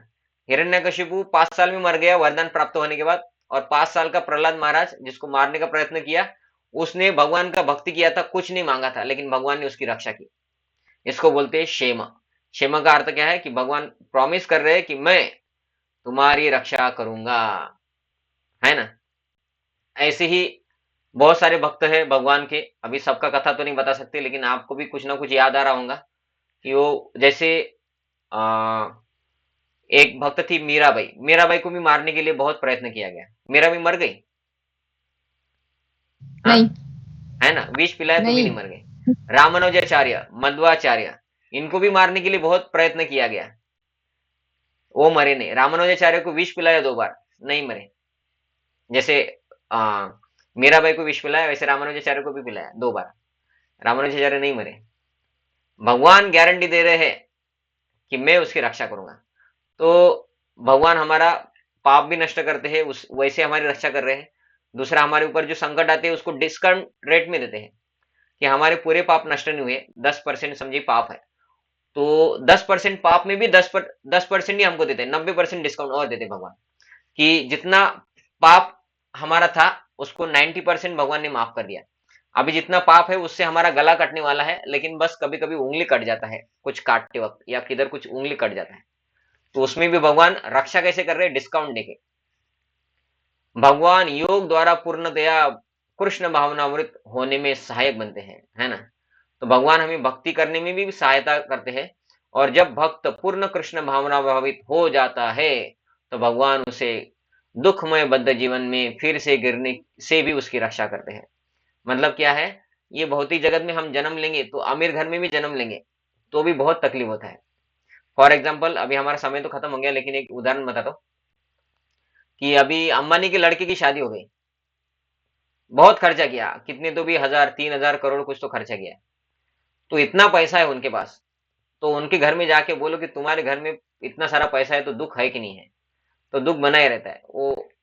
हिरण्यकशिपु 5 साल में मर गया वरदान प्राप्त होने के बाद। और 5 साल का प्रहलाद महाराज जिसको मारने का प्रयत्न किया, उसने भगवान का भक्ति किया था, कुछ नहीं मांगा था, लेकिन भगवान ने उसकी रक्षा की। इसको बोलते हैं क्षेम। क्षेम का अर्थ क्या है कि भगवान प्रॉमिस कर रहे हैं कि मैं तुम्हारी रक्षा करूंगा, है ना। ऐसे ही बहुत सारे भक्त हैं भगवान के, अभी सबका कथा तो नहीं बता सकते, लेकिन आपको भी कुछ ना कुछ याद आ रहा होगा कि वो जैसे आ, एक भक्त थी मीराबाई, मीराबाई को भी मारने के लिए बहुत प्रयत्न किया गया। मीराबाई मर गई? हाँ, नहीं। है ना, विष पिलाया तो भी नहीं। नहीं मर गए। रामानुजाचार्य, मध्वाचार्य, इनको भी मारने के लिए बहुत प्रयत्न किया गया, वो मरे नहीं। रामानुजाचार्य को विष पिलाया 2 बार, नहीं मरे। जैसे आ, मीराबाई को विष पिलाया, वैसे रामानुजाचार्य को भी पिलाया 2 बार, रामानुजाचार्य नहीं मरे। भगवान गारंटी दे रहे हैं कि मैं उसकी रक्षा करूंगा। तो भगवान हमारा पाप भी नष्ट करते हैं, उस वैसे हमारी रक्षा कर रहे हैं। दूसरा, हमारे ऊपर जो संकट आते हैं उसको डिस्काउंट रेट में देते हैं कि हमारे पूरे पाप नष्ट नहीं हुए, 10% समझिए पाप है, तो 10% पाप में भी 10% ही हमको देते हैं, 90% डिस्काउंट और देते हैं भगवान, कि जितना पाप हमारा था उसको 90% भगवान ने माफ कर दिया। अभी जितना पाप है उससे हमारा गला कटने वाला है, लेकिन बस कभी कभी उंगली कट जाता है कुछ काटते वक्त, या किधर कुछ उंगली कट जाता है, तो उसमें भी भगवान रक्षा कैसे कर रहे हैं? डिस्काउंट देके। भगवान योग द्वारा पूर्णतया कृष्ण भावनामृत होने में सहायक बनते हैं, है ना। तो भगवान हमें भक्ति करने में भी सहायता करते हैं, और जब भक्त पूर्ण कृष्ण भावना भावित हो जाता है, तो भगवान उसे दुखमय बद्ध जीवन में फिर से गिरने से भी उसकी रक्षा करते हैं। मतलब क्या है, ये भौतिक जगत में हम जन्म लेंगे तो अमीर घर में भी जन्म लेंगे तो भी बहुत तकलीफ होता है। फॉर एग्जाम्पल, अभी हमारा समय तो खत्म हो गया, लेकिन एक उदाहरण बताता हूँ कि अभी अंबानी के लड़के की शादी हो गई, बहुत खर्चा किया, कितने तो भी 1,000 3,000 करोड़ कुछ तो खर्चा किया, तो इतना पैसा है उनके पास, तो उनके घर में जाके बोलो कि तुम्हारे घर में इतना सारा पैसा है तो दुख है कि नहीं है, तो दुख बना ही रहता है।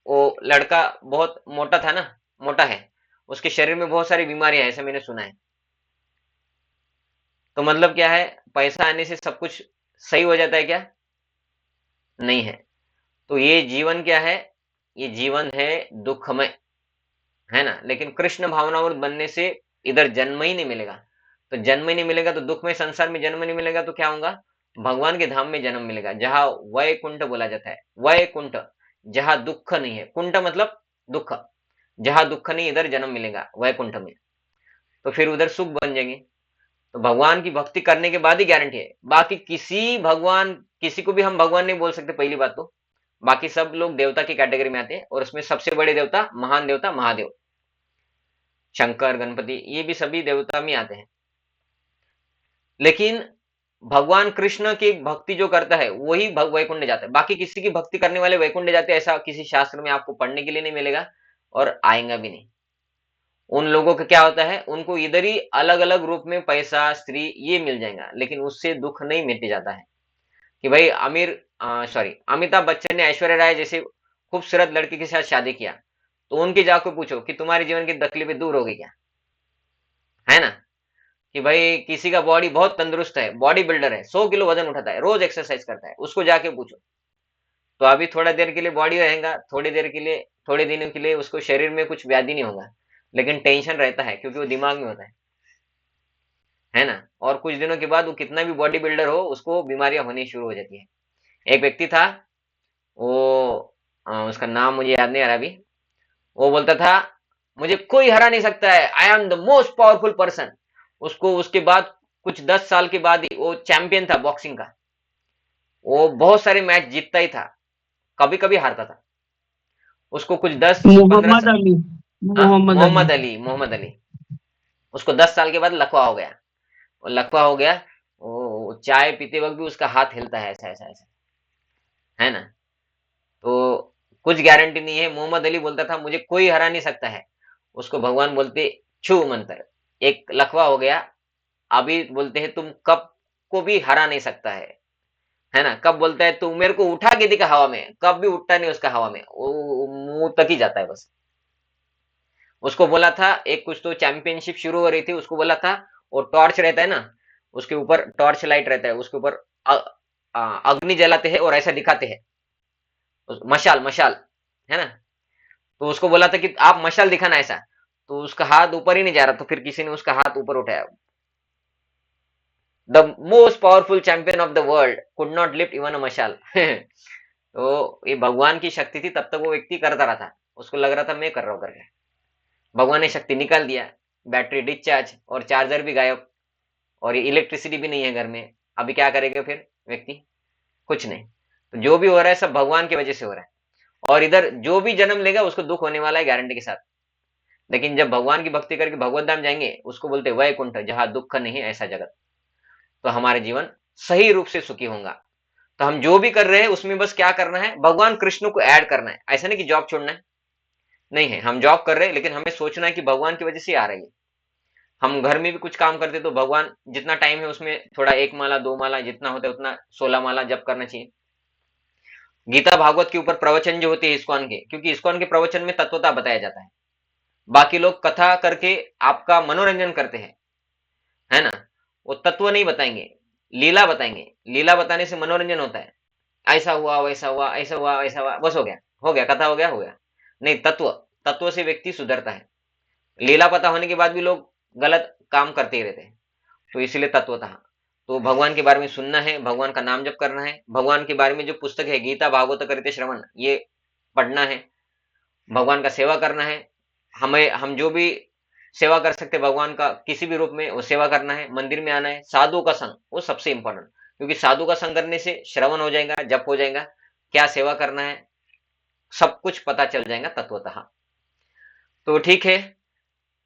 वो लड़का बहुत मोटा था ना, मोटा है, उसके शरीर में बहुत सारी बीमारियां हैं, ऐसा मैंने सुना है। तो मतलब क्या है, पैसा आने से सब कुछ सही हो जाता है क्या? नहीं है। तो ये जीवन क्या है? ये जीवन है दुखमय, है ना। लेकिन कृष्ण भावनामृत बनने से इधर जन्म ही नहीं मिलेगा। तो जन्म ही नहीं मिलेगा तो दुखमय संसार में जन्म नहीं मिलेगा, तो क्या होगा? भगवान के धाम में जन्म मिलेगा, जहां वैकुंठ बोला जाता है। वैकुंठ, जहां दुख नहीं है। कुंठ मतलब दुख, जहां दुख नहीं इधर जन्म मिलेगा वैकुंठ में, तो फिर उधर सुख बन जाएंगे। तो भगवान की भक्ति करने के बाद ही गारंटी है। बाकी किसी को भी हम भगवान नहीं बोल सकते पहली बात तो। बाकी सब लोग देवता की कैटेगरी में आते हैं, और उसमें सबसे बड़े देवता, महान देवता महादेव, शंकर, गणपति, ये भी सभी देवता में आते हैं। लेकिन भगवान कृष्ण की भक्ति जो करता है वही वैकुंठ जाता है। बाकी किसी की भक्ति करने वाले वैकुंठ जाते हैं ऐसा किसी शास्त्र में आपको पढ़ने के लिए नहीं मिलेगा, और आएगा भी नहीं। उन लोगों का क्या होता है, उनको इधर ही अलग अलग रूप में पैसा, स्त्री, ये मिल जाएगा, लेकिन उससे दुख नहीं मिट जाता है। कि भाई अमिताभ बच्चन ने ऐश्वर्या राय जैसे खूबसूरत लड़की के साथ शादी किया, तो उनकी जाकर पूछो कि तुम्हारे जीवन की तकलीफें दूर हो गई क्या, है ना। कि भाई किसी का बॉडी बहुत तंदुरुस्त है, बॉडी बिल्डर है, 100 किलो वजन उठाता है, रोज एक्सरसाइज करता है, उसको जाके पूछो, तो अभी थोड़ा देर के लिए बॉडी रहेगा, थोड़ी देर के लिए, थोड़े दिनों के लिए उसको शरीर में कुछ व्याधि नहीं होगा, लेकिन टेंशन रहता है क्योंकि वो दिमाग में होता है ना। और कुछ दिनों के बाद वो कितना भी बॉडी बिल्डर हो, उसको बीमारियां होनी शुरू हो जाती है। एक व्यक्ति था, वो उसका नाम मुझे याद नहीं आ रहा अभी। वो बोलता था मुझे कोई हरा नहीं सकता है, I am the most powerful person. उसको उसके बाद कुछ 10 साल के बाद ही वो चैंपियन था बॉक्सिंग का। वो बहुत सारे मैच जीतता ही था, कभी कभी हारता था। उसको कुछ 10-15 मोहम्मद साल, अली। हाँ, मोहम्मद अली। मोहम्मद अली। उसको 10 साल के बाद लकवा हो गया। वो लकवा हो गया, वो चाय पीते वक्त भी उसका हाथ हिलता है, ऐसा ऐसा ऐसा, है ना। तो कुछ गारंटी नहीं है। मोहम्मद अली बोलता था मुझे कोई हरा नहीं सकता है। उसको भगवान बोलते छू मंत्र, एक लकवा हो गया, अभी बोलते हैं तुम कब को भी हरा नहीं सकता है ना। कब बोलता है तू मेरे को उठा के दिखा हवा में, कब भी उठता नहीं उसका हवा में, वो मुंह तक ही जाता है बस। उसको बोला था, एक कुछ तो चैंपियनशिप शुरू हो रही थी, उसको बोला था वो टॉर्च रहता है ना, उसके ऊपर टॉर्च लाइट रहता है, उसके ऊपर अग्नि जलाते हैं और ऐसा दिखाते हैं, मशाल मशाल, है ना। तो उसको बोला था कि आप मशाल दिखाना ऐसा, तो उसका हाथ ऊपर ही नहीं जा रहा, तो फिर किसी ने उसका हाथ ऊपर उठाया। The most powerful champion of the world could not lift even अ मशाल। तो ये भगवान की शक्ति थी, तब तक वो व्यक्ति करता रहा था, उसको लग रहा था मैं कर रहा हूं करके। भगवान ने शक्ति निकाल दिया, बैटरी डिस्चार्ज और चार्जर भी गायब, और ये इलेक्ट्रिसिटी भी नहीं है घर में। अभी क्या करेगा फिर व्यक्ति, कुछ नहीं। तो जो भी हो रहा है सब भगवान की वजह से हो रहा है, और इधर जो भी जन्म लेगा उसको दुख होने वाला है गारंटी के साथ। लेकिन जब भगवान की भक्ति करके भगवत धाम जाएंगे, उसको बोलते हैं वैकुंठ, जहां दुख नहीं है ऐसा जगत। तो हमारे जीवन सही रूप से सुखी होगा। तो हम जो भी कर रहे हैं उसमें बस क्या करना है, भगवान कृष्ण को ऐड करना है। ऐसा नहीं कि जॉब छोड़ना है, नहीं है, हम जॉब कर रहे हैं, लेकिन हमें सोचना है कि भगवान की वजह से आ रही है। हम घर में भी कुछ काम करते तो भगवान जितना टाइम है उसमें थोड़ा 1 माला 2 माला जितना होता है उतना 16 माला जप करना चाहिए। गीता भागवत के ऊपर प्रवचन जो होते हैं इस्कॉन के, क्योंकि इस्कॉन के प्रवचन में तत्वता बताया जाता है। बाकी लोग कथा करके आपका मनोरंजन करते हैं, है ना। वो तत्व नहीं बताएंगे, लीला बताएंगे। लीला बताने से मनोरंजन होता है, ऐसा हुआ वैसा हुआ, ऐसा हुआ वैसा हुआ, बस हो गया, हो गया, कथा हो गया, हो गया। नहीं, तत्व, तत्व से व्यक्ति सुधरता है। लीला पता होने के बाद भी लोग गलत काम करते ही रहते हैं, तो इसलिए तत्वतः तो भगवान के बारे में सुनना है, भगवान का नाम जप करना है, भगवान के बारे में जो पुस्तक है गीता भागवत करते श्रवण, ये पढ़ना है, भगवान का सेवा करना है। हम जो भी सेवा कर सकते भगवान का किसी भी रूप में, वो सेवा करना है। मंदिर में आना है, साधु का संग वो सबसे इंपॉर्टेंट, क्योंकि साधु का संग करने से श्रवण हो जाएगा, जप हो जाएगा, क्या सेवा करना है सब कुछ पता चल जाएगा तत्वतः। तो ठीक है,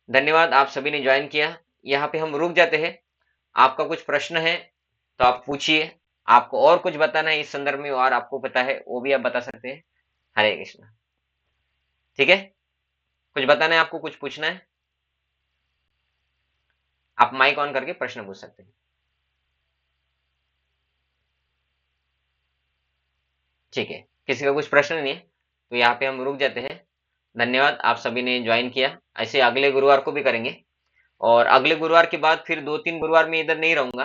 धन्यवाद आप सभी ने ज्वाइन किया। यहाँ पे हम रुक जाते हैं। आपका कुछ प्रश्न है तो आप पूछिए, आपको और कुछ बताना है इस संदर्भ में और आपको पता है वो भी आप बता सकते हैं। हरे कृष्ण। ठीक है, कुछ बताना है आपको, कुछ पूछना है, आप माइक ऑन करके प्रश्न पूछ सकते हैं। ठीक है, किसी का कुछ प्रश्न नहीं है तो यहाँ पे हम रुक जाते हैं। धन्यवाद आप सभी ने ज्वाइन किया। ऐसे अगले गुरुवार को भी करेंगे, और अगले गुरुवार के बाद फिर 2-3 गुरुवार में इधर नहीं रहूंगा,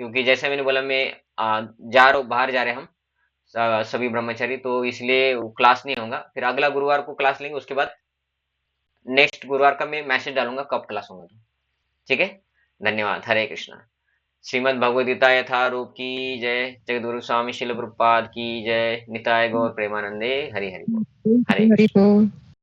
क्योंकि जैसे मैंने बोला मैं जा रहा हूँ, बाहर जा रहे हैं हम सभी ब्रह्मचारी, तो इसलिए क्लास नहीं होगा। फिर अगला गुरुवार को क्लास लेंगे, उसके बाद नेक्स्ट गुरुवार का मैं मैसेज डालूंगा कब क्लास होगा। तो ठीक है, धन्यवाद। हरे कृष्णा। श्रीमद् भगवद गीता यथारूप की जय। जगद्गुरु स्वामी शिल प्रभुपाद की जय। निताय गौर प्रेमानंदे। हरि हरि बोल। हरे हरि कृष्ण। बोल।